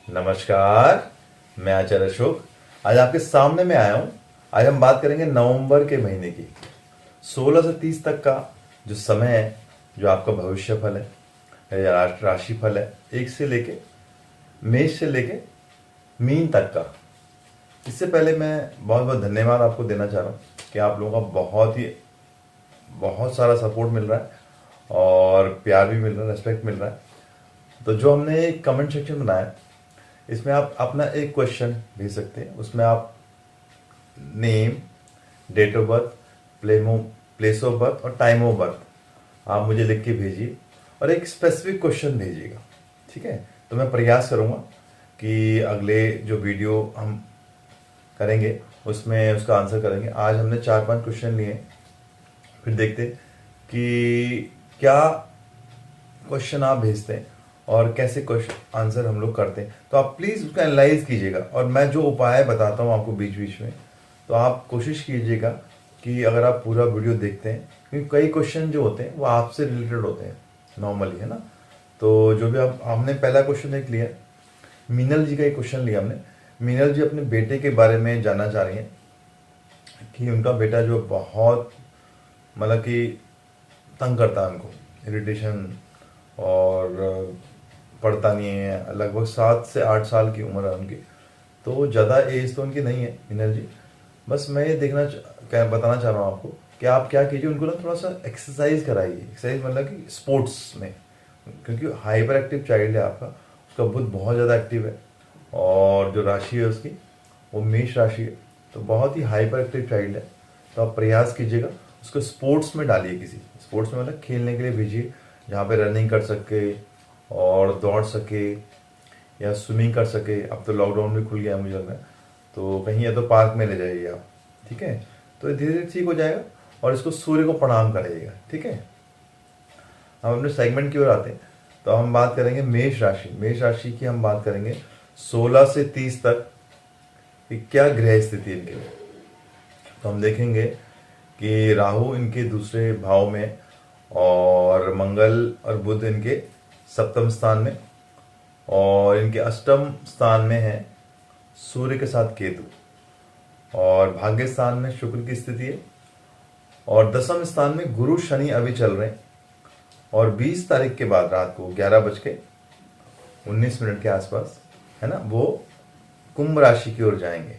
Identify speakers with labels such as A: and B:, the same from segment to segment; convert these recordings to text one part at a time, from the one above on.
A: नमस्कार। मैं आचार्य अशोक आज आपके सामने में आया हूं। आज हम बात करेंगे नवंबर के महीने की 16 से 30 तक का जो समय है, जो आपका भविष्य फल है या राशि फल है, एक से लेके मेष से लेके मीन तक का। इससे पहले मैं बहुत बहुत धन्यवाद आपको देना चाह रहा हूँ कि आप लोगों का बहुत सारा सपोर्ट मिल रहा है और प्यार भी मिल रहा है, रेस्पेक्ट मिल रहा है। तो जो हमने एक कमेंट सेक्शन बनाया, इसमें आप अपना एक क्वेश्चन भेज सकते हैं। उसमें आप name, date of birth, place of birth और टाइम ऑफ बर्थ आप मुझे लिख के भेजिए और एक स्पेसिफिक क्वेश्चन भेजिएगा। ठीक है, तो मैं प्रयास करूंगा कि अगले जो वीडियो हम करेंगे उसमें उसका आंसर करेंगे। आज हमने 4-5 क्वेश्चन लिए, फिर देखते हैं कि क्या क्वेश्चन आप भेजते हैं और कैसे क्वेश्चन आंसर हम लोग करते हैं। तो आप प्लीज़ उसका एनालाइज कीजिएगा और मैं जो उपाय बताता हूँ आपको बीच बीच में, तो आप कोशिश कीजिएगा कि अगर आप पूरा वीडियो देखते हैं, क्योंकि कई क्वेश्चन जो होते हैं वो आपसे रिलेटेड होते हैं नॉर्मली, है ना। तो जो भी आप हमने पहला क्वेश्चन एक लिया, मीनल जी का एक क्वेश्चन लिया हमने। मीनल जी अपने बेटे के बारे में जानना चाह रही हैं कि उनका बेटा जो बहुत मतलब कि तंग करता है उनको, इरिटेशन, और पढ़ता नहीं है। लगभग 7 से 8 साल की उम्र है उनकी, तो ज़्यादा एज तो उनकी नहीं है मीनल जी। बस मैं ये क्या बताना चाह रहा हूँ आपको कि आप क्या कीजिए, उनको ना थोड़ा सा एक्सरसाइज कराइए। एक्सरसाइज मतलब कि स्पोर्ट्स में, क्योंकि हाइपर एक्टिव चाइल्ड है आपका, उसका बुद्ध बहुत ज़्यादा एक्टिव है और जो राशि है उसकी वो मेष राशि है, तो बहुत ही हाइपर एक्टिव चाइल्ड है। तो आप प्रयास कीजिएगा उसको स्पोर्ट्स में डालिए, किसी स्पोर्ट्स में मतलब खेलने के लिए भेजिए जहाँ पे रनिंग कर सके और दौड़ सके या स्विमिंग कर सके। अब तो लॉकडाउन भी खुल गया है मुझे लग रहा है, तो कहीं या तो पार्क में ले जाइए आप। ठीक है, तो धीरे धीरे ठीक हो जाएगा और इसको सूर्य को प्रणाम कराइएगा। ठीक है, हम अपने सेगमेंट की ओर आते हैं। तो हम बात करेंगे मेष राशि। मेष राशि की हम बात करेंगे 16 से 30 तक कि क्या ग्रह स्थिति है इनके लिए। तो हम देखेंगे कि राहु इनके दूसरे भाव में और मंगल और बुध इनके सप्तम स्थान में, और इनके अष्टम स्थान में है सूर्य के साथ केतु, और भाग्य स्थान में शुक्र की स्थिति है, और दसम स्थान में गुरु शनि अभी चल रहे हैं। और 20 तारीख के बाद रात को 11:19 के आसपास, है ना, वो कुंभ राशि की ओर जाएंगे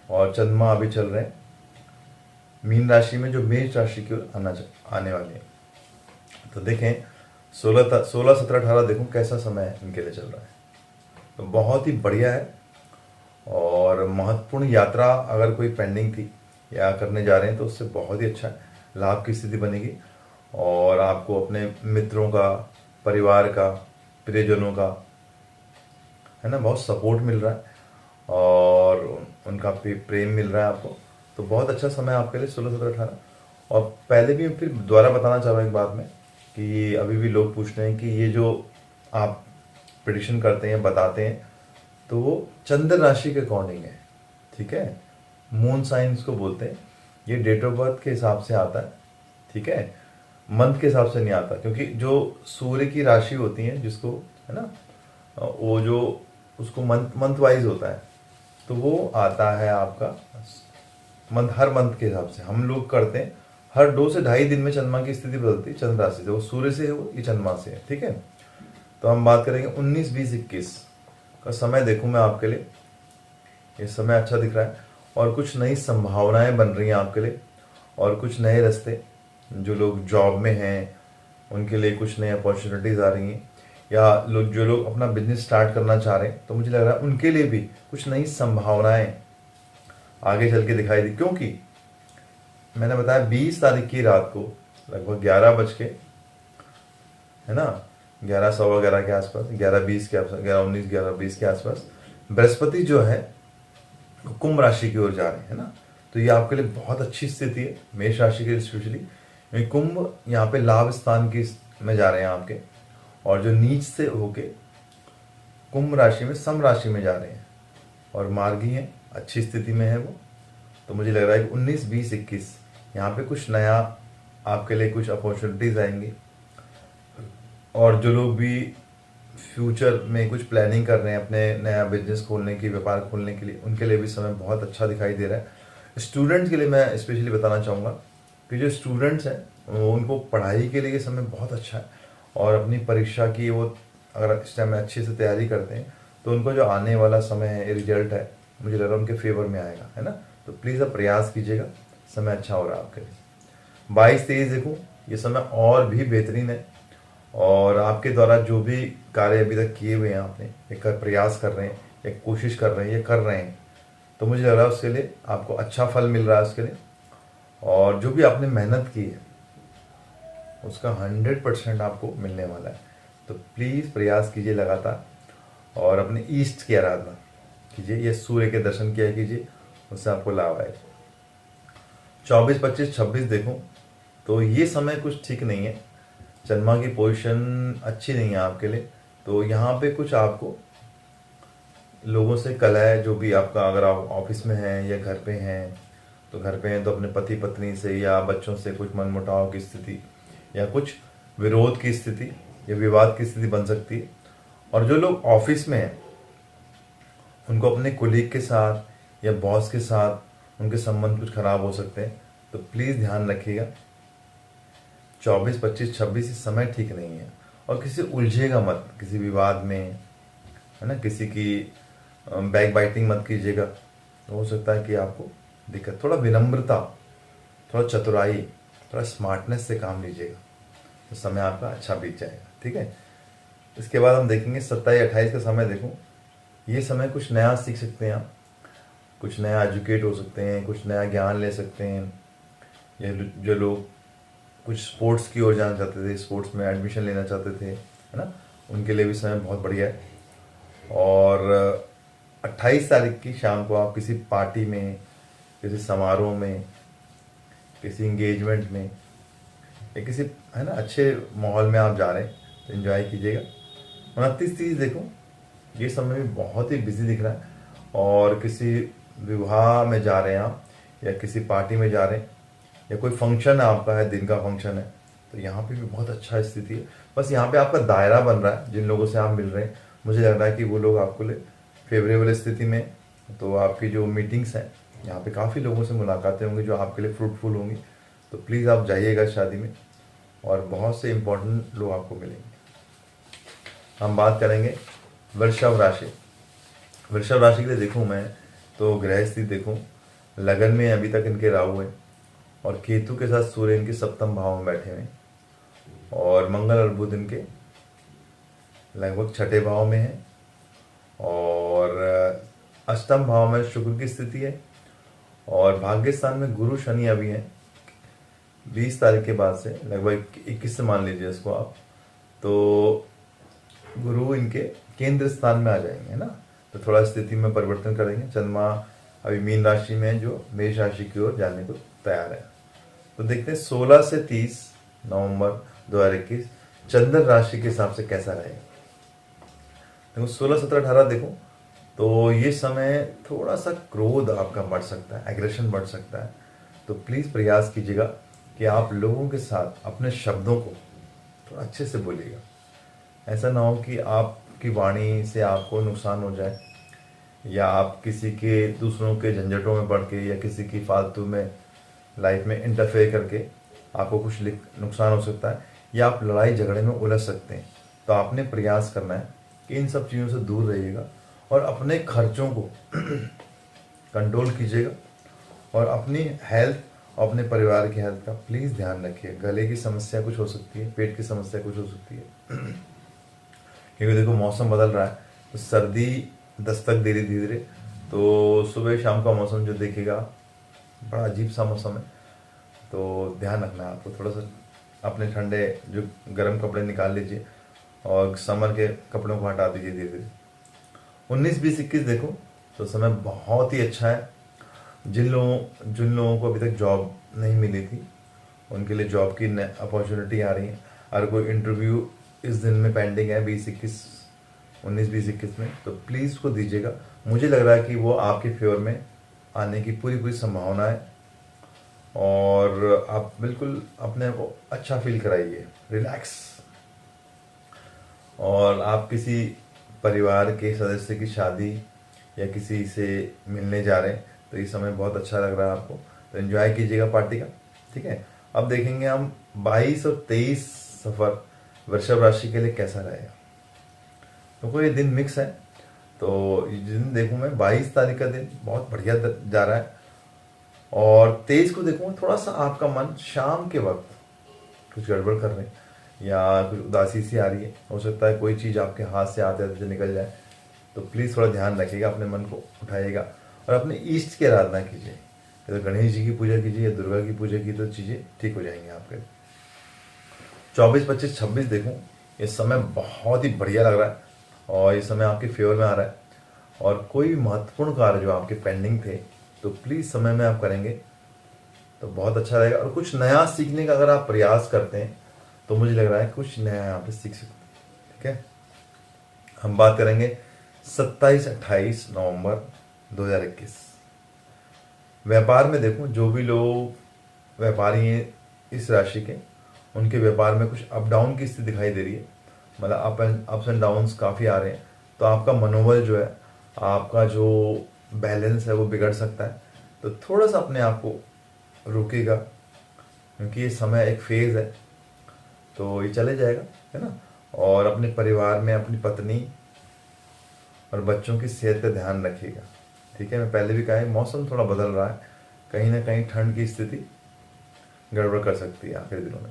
A: और चंद्रमा अभी चल रहे हैं मीन राशि में, जो मेष राशि की ओर आने वाले हैं। तो देखें 16, 17, 18 देखो कैसा समय इनके लिए चल रहा है, तो बहुत ही बढ़िया है। और महत्वपूर्ण यात्रा अगर कोई पेंडिंग थी या करने जा रहे हैं तो उससे बहुत ही अच्छा है, लाभ की स्थिति बनेगी और आपको अपने मित्रों का, परिवार का, प्रियजनों का, है ना, बहुत सपोर्ट मिल रहा है और उनका प्रेम मिल रहा है आपको। तो बहुत अच्छा समय आपके लिए 16, 17, 18। और पहले भी फिर दोबारा बताना चाह रहा हूँ एक बात में कि अभी भी लोग पूछ रहे हैं कि ये जो आप प्रिडिक्शन करते हैं, बताते हैं, तो वो चंद्र राशि के अकॉर्डिंग है। ठीक है, मून साइंस को बोलते हैं। ये डेट ऑफ बर्थ के हिसाब से आता है। ठीक है, मंथ के हिसाब से नहीं आता, क्योंकि जो सूर्य की राशि होती है जिसको, है ना, वो जो उसको मंथ वाइज होता है, तो वो आता है आपका मंथ, हर मंथ के हिसाब से हम लोग करते हैं। हर 2 से ढाई दिन में चंद्रमा की स्थिति बदलती है चंद्र राशि से, वो सूर्य से है, वो ये चंद्रमा से है। ठीक है, तो हम बात करेंगे 19, 20, 21 का समय। देखूं मैं आपके लिए ये समय अच्छा दिख रहा है और कुछ नई संभावनाएं बन रही हैं आपके लिए, और कुछ नए रास्ते, जो लोग जॉब में हैं उनके लिए कुछ नई अपॉर्चुनिटीज़ आ रही हैं, या जो लोग अपना बिजनेस स्टार्ट करना चाह रहे हैं, तो मुझे लग रहा है उनके लिए भी कुछ नई संभावनाएं आगे चल के दिखाई दी। क्योंकि मैंने बताया 20 तारीख की रात को लगभग 11 बज के, है ना, 11, सवा 11 के आसपास, 11:20 के आसपास, 11:19, 11:20 के आसपास बृहस्पति जो है कुंभ राशि की ओर जा रहे हैं ना। तो ये आपके लिए बहुत अच्छी स्थिति है, मेष राशि के लिए स्पेशली। कुंभ यहाँ पे लाभ स्थान की में जा रहे हैं आपके, और जो नीच से होके कुंभ राशि में सम राशि में जा रहे हैं और मार्गी हैं, अच्छी स्थिति में है वो। तो मुझे लग रहा है कि 19, 20, 21 यहाँ पे कुछ नया आपके लिए कुछ अपॉर्चुनिटीज़ आएंगी। और जो लोग भी फ्यूचर में कुछ प्लानिंग कर रहे हैं अपने नया बिजनेस खोलने की, व्यापार खोलने के लिए, उनके लिए भी समय बहुत अच्छा दिखाई दे रहा है। स्टूडेंट्स के लिए मैं स्पेशली बताना चाहूँगा कि जो स्टूडेंट्स हैं उनको पढ़ाई के लिए ये समय बहुत अच्छा है, और अपनी परीक्षा की वो अगर इस टाइम में अच्छे से तैयारी करते हैं तो उनको जो आने वाला समय है, रिजल्ट है, मुझे लग रहा है उनके फेवर में आएगा, है ना। तो प्लीज़ आप प्रयास कीजिएगा, समय अच्छा हो रहा है आपके लिए। 22-23 देखो, ये समय और भी बेहतरीन है, और आपके द्वारा जो भी कार्य अभी तक किए हुए हैं आपने, एक प्रयास कर रहे हैं, एक कोशिश कर रहे हैं, ये कर रहे हैं, तो मुझे लग रहा है उसके लिए आपको अच्छा फल मिल रहा है उसके लिए। और जो भी आपने मेहनत की है उसका 100% आपको मिलने वाला है। तो प्लीज़ प्रयास कीजिए लगातार, और अपने ईष्ट की आराधना कीजिए, ये सूर्य के दर्शन किया कीजिए, उससे आपको लाभ आएगा। 24, 25, 26 देखो, तो ये समय कुछ ठीक नहीं है, चंद्रमा की पोजीशन अच्छी नहीं है आपके लिए। तो यहाँ पे कुछ आपको लोगों से कलह, जो भी आपका, अगर आप ऑफिस में हैं या घर पे हैं, तो घर पे हैं तो अपने पति पत्नी से या बच्चों से कुछ मनमुटाव की स्थिति या कुछ विरोध की स्थिति या विवाद की स्थिति बन सकती है। और जो लोग ऑफिस में हैं उनको अपने कोलीग के साथ या बॉस के साथ उनके संबंध कुछ खराब हो सकते हैं, तो प्लीज़ ध्यान रखिएगा। 24, 25, 26 इस समय ठीक नहीं है, और किसी उलझेगा मत किसी विवाद में, है ना, किसी की बैक बाइटिंग मत कीजिएगा, तो हो सकता है कि आपको दिक्कत। थोड़ा विनम्रता, थोड़ा चतुराई, थोड़ा स्मार्टनेस से काम लीजिएगा, तो समय आपका अच्छा बीत जाएगा, ठीक है। इसके बाद हम देखेंगे 27-28 का समय। देखो, ये समय कुछ नया सीख सकते हैं आप, कुछ नया एजुकेट हो सकते हैं, कुछ नया ज्ञान ले सकते हैं, या जो लोग कुछ स्पोर्ट्स की ओर जाना चाहते थे, स्पोर्ट्स में एडमिशन लेना चाहते थे, है ना, उनके लिए भी समय बहुत बढ़िया है। और 28 तारीख की शाम को आप किसी पार्टी में, किसी समारोह में, किसी इंगेजमेंट में या किसी, है ना, अच्छे माहौल में आप जा रहे हैं, तो एंजॉय कीजिएगा। 29-30 देखो, ये समय भी बहुत ही बिजी दिख रहा है, और किसी विवाह में जा रहे हैं आप, या किसी पार्टी में जा रहे हैं, या कोई फंक्शन आपका है, दिन का फंक्शन है, तो यहाँ पे भी बहुत अच्छा स्थिति है। बस यहाँ पे आपका दायरा बन रहा है, जिन लोगों से आप मिल रहे हैं, मुझे लग रहा है कि वो लोग आपको लिए फेवरेबल स्थिति में। तो आपकी जो मीटिंग्स हैं, यहाँ पे काफ़ी लोगों से मुलाकातें होंगी जो आपके लिए फ्रूटफुल होंगी, तो प्लीज़ आप जाइएगा शादी में, और बहुत से इम्पोर्टेंट लोग आपको मिलेंगे। हम बात करेंगे वृषभ राशि। वृषभ राशि के लिए देखूँ मैं, तो ग्रह स्थिति देखूँ, लगन में अभी तक इनके राहु है, और केतु के साथ सूर्य इनके सप्तम भाव में बैठे हुए हैं, और मंगल और बुध इनके लगभग छठे भाव में है, और अष्टम भाव में शुक्र की स्थिति है, और भाग्य स्थान में गुरु शनि अभी हैं 20 तारीख के बाद से, लगभग 21 से मान लीजिए इसको आप, तो गुरु इनके केंद्र स्थान में आ जाएंगे, है ना, तो थोड़ा स्थिति में परिवर्तन करेंगे। चंद्रमा अभी मीन राशि में, जो मेष राशि की ओर जाने को तैयार है। तो देखते हैं 16 से 30 नवंबर 2021 चंद्र राशि के हिसाब से कैसा रहेगा। देखो 16, 17, 18 देखो, तो ये समय थोड़ा सा क्रोध आपका बढ़ सकता है, एग्रेशन बढ़ सकता है, तो प्लीज़ प्रयास कीजिएगा कि आप लोगों के साथ अपने शब्दों को थोड़ा अच्छे से बोलिएगा। ऐसा ना हो कि आपकी वाणी से आपको नुकसान हो जाए, या आप किसी के दूसरों के झंझटों में पड़ के, या किसी की फालतू में लाइफ में इंटरफेयर करके आपको कुछ नुकसान हो सकता है, या आप लड़ाई झगड़े में उलझ सकते हैं। तो आपने प्रयास करना है कि इन सब चीज़ों से दूर रहिएगा, और अपने खर्चों को कंट्रोल कीजिएगा, और अपनी हेल्थ और अपने परिवार की हेल्थ का प्लीज़ ध्यान रखिए। गले की समस्या कुछ हो सकती है, पेट की समस्या कुछ हो सकती है, क्योंकि देखो मौसम बदल रहा है, तो सर्दी दस्तक धीरे धीरे, तो सुबह शाम का मौसम जो देखेगा बड़ा अजीब सा मौसम है, तो ध्यान रखना है आपको। थोड़ा सा अपने ठंडे जो गर्म कपड़े निकाल लीजिए, और समर के कपड़ों को हटा दीजिए धीरे धीरे। 19, 20, 21 देखो, तो समय बहुत ही अच्छा है। जिन लोगों को अभी तक जॉब नहीं मिली थी, उनके लिए जॉब की अपॉर्चुनिटी आ रही है। अगर कोई इंटरव्यू इस दिन में पेंडिंग है 19, 20, 21 में, तो प्लीज़ उसको दीजिएगा। मुझे लग रहा है कि वो आपके फेवर में आने की पूरी पूरी संभावना है, और आप बिल्कुल अपने को अच्छा फील कराइए, रिलैक्स। और आप किसी परिवार के सदस्य की शादी या किसी से मिलने जा रहे हैं तो इस समय बहुत अच्छा लग रहा है आपको, तो एंजॉय कीजिएगा पार्टी का। ठीक है, अब देखेंगे हम 22 और 23 सफर वृषभ राशि के लिए कैसा रहेगा। तो ये दिन मिक्स है, तो ये दिन देखूँ मैं 22 तारीख का दिन बहुत बढ़िया जा रहा है, और 23 को देखूँ थोड़ा सा आपका मन शाम के वक्त कुछ गड़बड़ कर रहे हैं या कुछ उदासी सी आ रही है, हो सकता है कोई चीज़ आपके हाथ से आते आते निकल जाए, तो प्लीज़ थोड़ा ध्यान रखिएगा, अपने मन को उठाइएगा और अपने इष्ट की आराधना कीजिए। तो गणेश जी की पूजा कीजिए या दुर्गा की पूजा की, तो चीज़ें ठीक हो जाएंगी आपके। 24, 25, 26 देखूँ ये समय बहुत ही बढ़िया लग रहा है और ये समय आपके फेवर में आ रहा है, और कोई भी महत्वपूर्ण कार्य जो आपके पेंडिंग थे तो प्लीज़ समय में आप करेंगे तो बहुत अच्छा रहेगा। और कुछ नया सीखने का अगर आप प्रयास करते हैं तो मुझे लग रहा है कुछ नया यहाँ पे सीख सकते हैं। ठीक है, हम बात करेंगे 27-28 नवंबर 2021। व्यापार में देखूं जो भी लोग व्यापारी हैं इस राशि के, उनके व्यापार में कुछ अप डाउन की स्थिति दिखाई दे रही है, मतलब अप्स एंड डाउन्स काफ़ी आ रहे हैं, तो आपका मनोबल जो है, आपका जो बैलेंस है वो बिगड़ सकता है, तो थोड़ा सा अपने आप को रोकेगा, क्योंकि ये समय एक फेज़ है तो ये चले जाएगा, है ना। और अपने परिवार में अपनी पत्नी और बच्चों की सेहत पे ध्यान रखिएगा। ठीक है, मैं पहले भी कहा है मौसम थोड़ा बदल रहा है, कहीं ना कहीं ठंड की स्थिति गड़बड़ कर सकती है आखिरी दिनों में।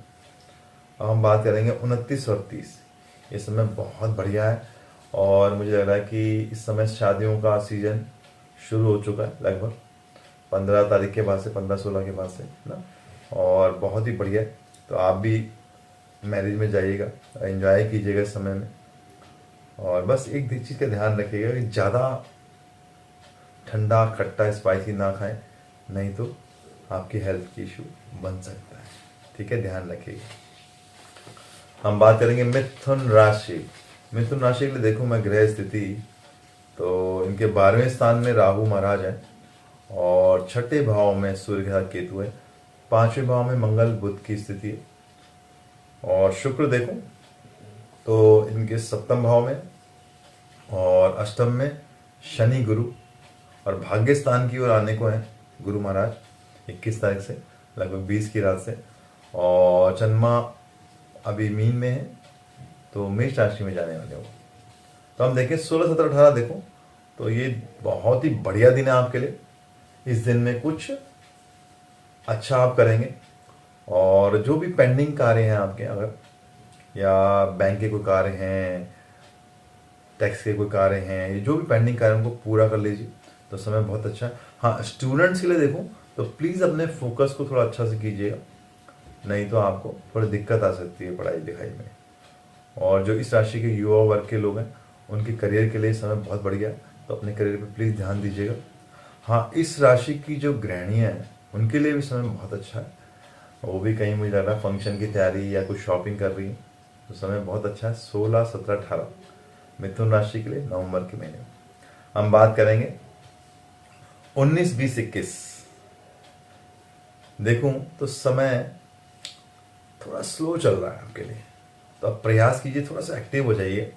A: अब हम बात करेंगे 29 और 30, ये समय बहुत बढ़िया है और मुझे लग रहा है कि इस समय शादियों का सीजन शुरू हो चुका है लगभग 15 तारीख के बाद से, 15-16 के बाद से ना, और बहुत ही बढ़िया है। तो आप भी मैरिज में जाइएगा, एंजॉय कीजिएगा इस समय में, और बस एक चीज़ का ध्यान रखिएगा कि ज़्यादा ठंडा खट्टा स्पाइसी ना खाएं, नहीं तो आपकी हेल्थ की इशू बन सकता है। ठीक है, ध्यान रखिएगा। हम बात करेंगे मिथुन राशि। मिथुन राशि के लिए देखूं मैं ग्रह स्थिति, तो इनके 12वें स्थान में राहु महाराज है और 6ठे भाव में सूर्य के साथ केतु है, 5वें भाव में मंगल बुध की स्थिति है, और शुक्र देखूं तो इनके 7वें भाव में और अष्टम में शनि गुरु, और भाग्य स्थान की ओर आने को है गुरु महाराज 21 तारीख से लगभग 20 की रात से, और चंद्रमा अभी मीन में है तो मेष राशि में जाने वाले हो। तो हम देखें 16, 17, 18 देखो तो ये बहुत ही बढ़िया दिन है आपके लिए। इस दिन में कुछ अच्छा आप करेंगे, और जो भी पेंडिंग कार्य हैं आपके, अगर या बैंक के कोई कार्य हैं, टैक्स के कोई कार्य हैं, ये जो भी पेंडिंग कार्य उनको पूरा कर लीजिए, तो समय बहुत अच्छा है। हाँ, स्टूडेंट्स के लिए देखूं तो प्लीज़ अपने फोकस को थोड़ा अच्छा से कीजिएगा, नहीं तो आपको थोड़ी दिक्कत आ सकती है पढ़ाई लिखाई में। और जो इस राशि के युवा वर्ग के लोग हैं उनके करियर के लिए समय बहुत बढ़िया है, तो अपने करियर पे प्लीज़ ध्यान दीजिएगा। हाँ, इस राशि की जो गृहिणियाँ हैं उनके लिए भी समय बहुत अच्छा है, वो भी कहीं मुझे लग रहा है फंक्शन की तैयारी या कुछ शॉपिंग कर रही है, तो समय बहुत अच्छा है 16, 17, 18 मिथुन राशि के लिए नवंबर के महीने में। हम बात करेंगे 19, 20, 21 देखूं तो समय थोड़ा स्लो चल रहा है आपके लिए, तो आप प्रयास कीजिए, थोड़ा सा एक्टिव हो जाइए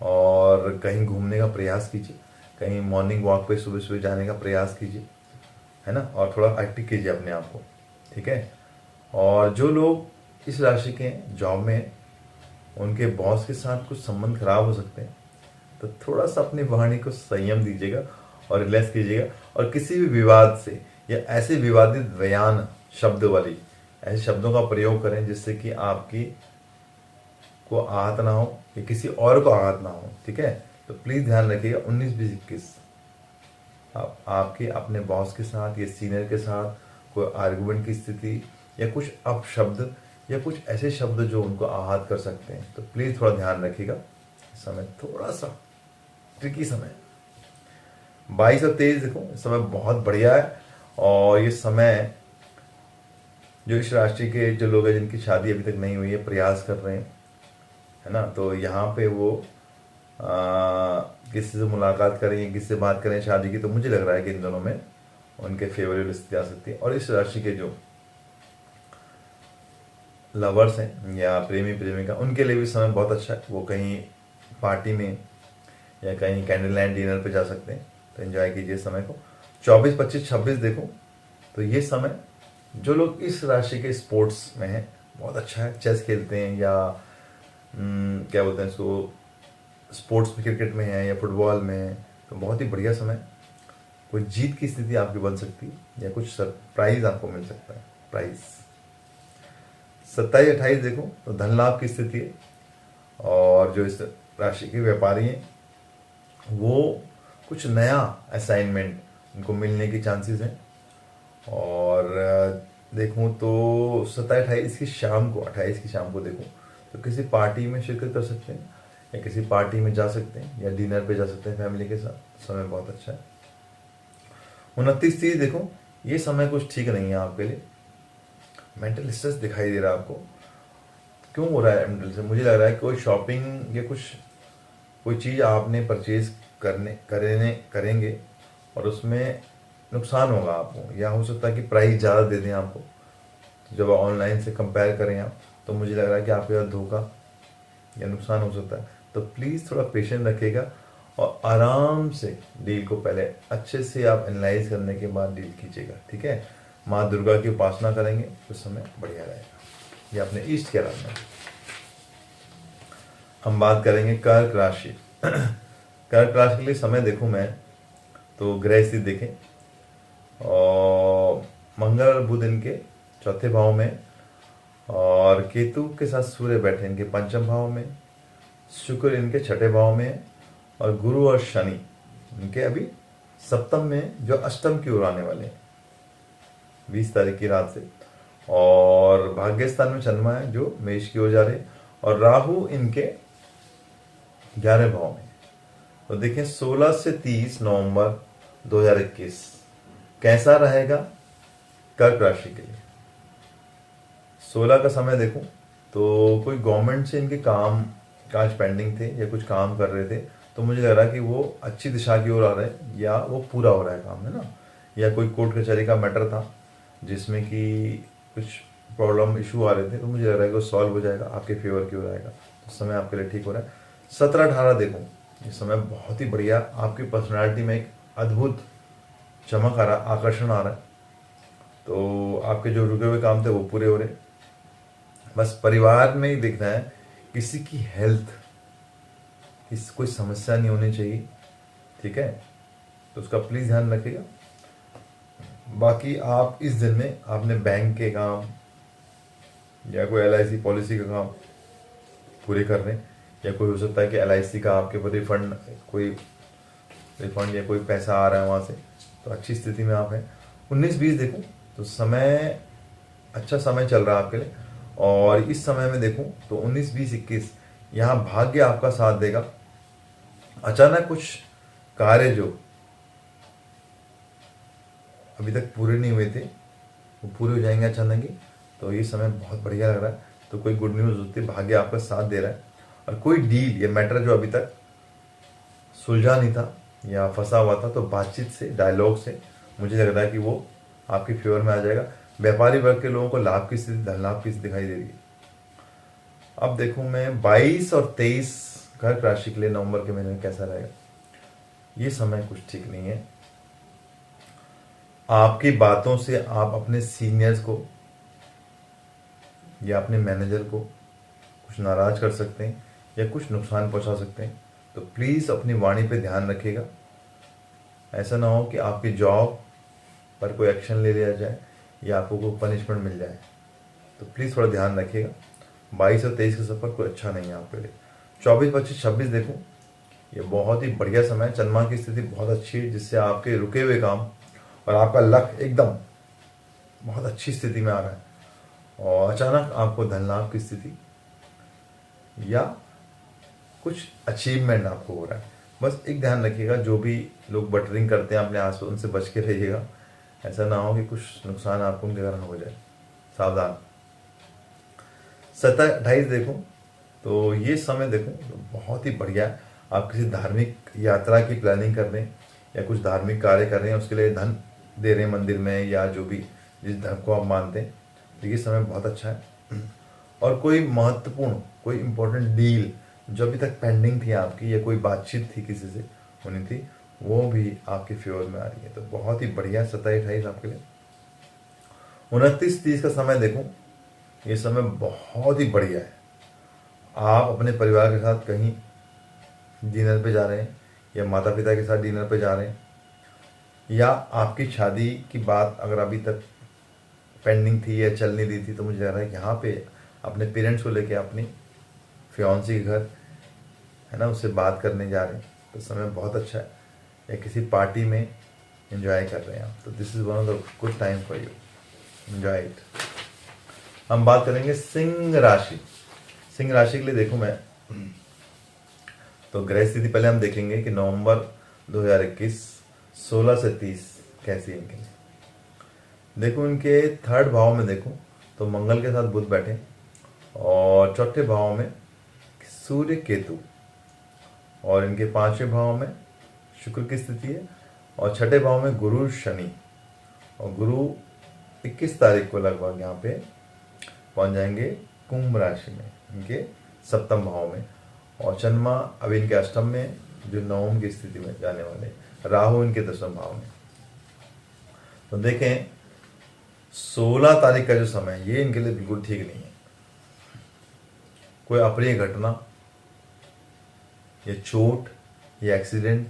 A: और कहीं घूमने का प्रयास कीजिए, कहीं मॉर्निंग वॉक पे सुबह सुबह जाने का प्रयास कीजिए, है ना, और थोड़ा एक्टिव कीजिए अपने आप को। ठीक है, और जो लोग इस राशि के जॉब में हैं उनके बॉस के साथ कुछ संबंध खराब हो सकते हैं, तो थोड़ा सा अपनी वाणी को संयम दीजिएगा और रिलैक्स कीजिएगा, और किसी भी विवाद से या ऐसे विवादित बयान शब्द वाली ऐसे शब्दों का प्रयोग करें जिससे कि आपकी को आहत ना हो या किसी और को आहत ना हो। ठीक है, तो प्लीज़ ध्यान रखिएगा 19, 20, 21 आपके अपने बॉस के साथ या सीनियर के साथ कोई आर्गुमेंट की स्थिति या कुछ अपशब्द या कुछ ऐसे शब्द जो उनको आहत कर सकते हैं, तो प्लीज़ थोड़ा ध्यान रखिएगा। समय थोड़ा सा ट्रिकी समय। 22 और 23 देखो समय बहुत बढ़िया है, और ये समय जो इस राशि के जो लोग हैं जिनकी शादी अभी तक नहीं हुई है, प्रयास कर रहे हैं, है ना, तो यहाँ पे वो किसी से मुलाकात करें, किसी से बात करें शादी की, तो मुझे लग रहा है कि इन दोनों में उनके फेवरेबल स्थिति आ सकती है। और इस राशि के जो लवर्स हैं या प्रेमी प्रेमिका, उनके लिए भी समय बहुत अच्छा है। वो कहीं पार्टी में या कहीं कैंडल लाइट डिनर पे जा सकते हैं, तो एंजॉय कीजिए समय को। 24, 25, 26 देखो तो ये समय जो लोग इस राशि के स्पोर्ट्स में हैं बहुत अच्छा है। चेस खेलते हैं या क्या बोलते हैं इसको, स्पोर्ट्स में क्रिकेट में है या फुटबॉल में है, तो बहुत ही बढ़िया समय। कोई जीत की स्थिति आपकी बन सकती है या कुछ सरप्राइज आपको मिल सकता है, प्राइज। 27, 28 देखो तो धन लाभ की स्थिति है, और जो इस राशि के व्यापारी हैं वो कुछ नया असाइनमेंट उनको मिलने की चांसेस हैं। और देखूं तो 27, 28 की शाम को, 28 की शाम को देखूं तो किसी पार्टी में शिरकत कर सकते हैं या किसी पार्टी में जा सकते हैं या डिनर पे जा सकते हैं फैमिली के साथ, समय बहुत अच्छा है। 29, 30 देखो ये समय कुछ ठीक नहीं है आपके लिए। मेंटल स्ट्रेस दिखाई दे रहा है आपको। क्यों हो रहा है मेंटल स्ट्रेस? मुझे लग रहा है कोई शॉपिंग या कुछ कोई चीज़ आपने परचेज करेंगे और उसमें नुकसान होगा आपको, या हो सकता है कि प्राइस ज़्यादा दे दें आपको। तो जब ऑनलाइन से कंपेयर करें आप, तो मुझे लग रहा है कि आपके साथ धोखा या नुकसान हो सकता है। तो प्लीज़ थोड़ा पेशेंस रखिएगा और आराम से डील को पहले अच्छे से आप एनालाइज करने के बाद डील कीजिएगा, ठीक है। माँ दुर्गा की उपासना करेंगे तो समय बढ़िया रहेगा। ये अपने ईष्ट के आराधना। हम बात करेंगे कर्क राशि। कर्क राशि के लिए समय देखूं मैं तो ग्रह स्थिति देखें, और मंगल और बुध इनके चौथे भाव में, और केतु के साथ सूर्य बैठे इनके पंचम भाव में, शुक्र इनके छठे भाव में, और गुरु और शनि इनके अभी सप्तम में, जो अष्टम की ओर आने वाले हैं 20 तारीख की रात से। और भाग्य स्थान में चंद्रमा है जो मेष की ओर जा रहे, और राहु इनके 11 भाव में। तो देखें 16 से 30 नवंबर 2021 कैसा रहेगा कर्क राशि के लिए। 16 का समय देखूं तो कोई गवर्नमेंट से इनके काम काज पेंडिंग थे या कुछ काम कर रहे थे, तो मुझे लग रहा है कि वो अच्छी दिशा की ओर आ रहे हैं या वो पूरा हो रहा है काम, है ना। या कोई कोर्ट कचहरी का मैटर था जिसमें कि कुछ प्रॉब्लम इशू आ रहे थे, तो मुझे लग रहा है कि वो सॉल्व हो जाएगा, आपके फेवर की ओर आएगा, तो समय आपके लिए ठीक हो रहा है। 17, 18 देखूं ये समय बहुत ही बढ़िया। आपकी पर्सनैलिटी में एक अद्भुत चमक आ रहा, आकर्षण आ रहा है, तो आपके जो रुके हुए काम थे वो पूरे हो रहे। बस परिवार में ही देखना है किसी की हेल्थ, कोई समस्या नहीं होनी चाहिए, ठीक है, तो उसका प्लीज़ ध्यान रखिएगा। बाकी आप इस दिन में आपने बैंक के काम या कोई LIC पॉलिसी का काम पूरे कर रहे हैं, या कोई हो सकता है कि LIC का आपके ऊपर रिफंड या कोई पैसा आ रहा है वहाँ से, तो अच्छी स्थिति में आप हैं। 19, 20 देखूं तो समय अच्छा समय चल रहा है आपके लिए, और इस समय में देखूं तो 19, 20, 21 यहाँ भाग्य आपका साथ देगा। अचानक कुछ कार्य जो अभी तक पूरे नहीं हुए थे वो पूरे हो जाएंगे अचानक ही, तो ये समय बहुत बढ़िया लग रहा है। तो कोई गुड न्यूज़ होती है, भाग्य आपका साथ दे रहा है, और कोई डील या मैटर जो अभी तक सुलझा नहीं था या फंसा हुआ था, तो बातचीत से, डायलॉग से मुझे लग रहा है कि वो आपके फेवर में आ जाएगा। व्यापारी वर्ग के लोगों को लाभ की स्थिति, धन लाभ की स्थिति दिखाई दे रही है। अब देखूं मैं 22 और 23 कर्क राशि के लिए नवंबर के महीने में कैसा रहेगा। ये समय कुछ ठीक नहीं है। आपकी बातों से आप अपने सीनियर्स को या अपने मैनेजर को कुछ नाराज कर सकते हैं या कुछ नुकसान पहुंचा सकते हैं, तो प्लीज़ अपनी वाणी पे ध्यान रखिएगा। ऐसा ना हो कि आपकी जॉब पर कोई एक्शन ले लिया जाए या आपको कोई पनिशमेंट मिल जाए, तो प्लीज़ थोड़ा ध्यान रखिएगा। 22 और 23 का सफर कोई अच्छा नहीं है आपके लिए। 24, 25, 26 देखूं ये बहुत ही बढ़िया समय है। चंद्रमा की स्थिति बहुत अच्छी है, जिससे आपके रुके हुए काम और आपका लक एकदम बहुत अच्छी स्थिति में आ रहा है, और अचानक आपको धन लाभ की स्थिति या कुछ अचीवमेंट आपको हो रहा है। बस एक ध्यान रखिएगा, जो भी लोग बटरिंग करते हैं अपने आसपास उनसे बच के रहिएगा। ऐसा ना हो कि कुछ नुकसान आपको उनके कारण हो जाए, सावधान। 27, 28 देखूं तो ये समय देखूं तो बहुत ही बढ़िया है। आप किसी धार्मिक यात्रा की प्लानिंग कर रहे हैं या कुछ धार्मिक कार्य कर रहे हैं, उसके लिए धन दे रहे हैं मंदिर में, या जो भी जिस धर्म को आप मानते हैं, तो ये समय बहुत अच्छा है। और कोई महत्वपूर्ण, कोई इंपॉर्टेंट डील जो अभी तक पेंडिंग थी आपकी, या कोई बातचीत थी किसी से होनी थी, वो भी आपके फेवर में आ रही है। तो बहुत ही बढ़िया 27-28 आपके लिए। 29-30 का समय देखूं, ये समय बहुत ही बढ़िया है। आप अपने परिवार के साथ कहीं डिनर पे जा रहे हैं, या माता पिता के साथ डिनर पे जा रहे हैं, या आपकी शादी की बात अगर अभी तक पेंडिंग थी या चल नहीं रही थी, तो मुझे लग रहा है कि यहाँ पे अपने पेरेंट्स को लेके अपनी फियांसी के घर, है ना, उससे बात करने जा रहे हैं। तो समय बहुत अच्छा है। या किसी पार्टी में एंजॉय कर रहे हैं आप, तो this is one of the good time for you, enjoy it. हम बात करेंगे सिंह राशि। सिंह राशि के लिए देखूं मैं, तो ग्रह स्थिति पहले हम देखेंगे कि नवंबर 2021 16 से 30 कैसी है इनके लिए। देखो इनके थर्ड भाव में देखो तो मंगल के साथ बुध बैठे, और चौथे भाव में सूर्य केतु, और इनके पांचवें भाव में शुक्र की स्थिति है, और छठे भाव में गुरु शनि। और गुरु 21 तारीख को लगभग यहाँ पे पहुंच जाएंगे कुंभ राशि में, इनके सप्तम भाव में। और चंद्रमा अब इनके अष्टम में, जो नवम की स्थिति में जाने वाले। राहु इनके दसम भाव में। तो देखें 16 तारीख का जो समय है, ये इनके लिए बिल्कुल ठीक नहीं है। कोई अप्रिय घटना, या चोट, या एक्सीडेंट,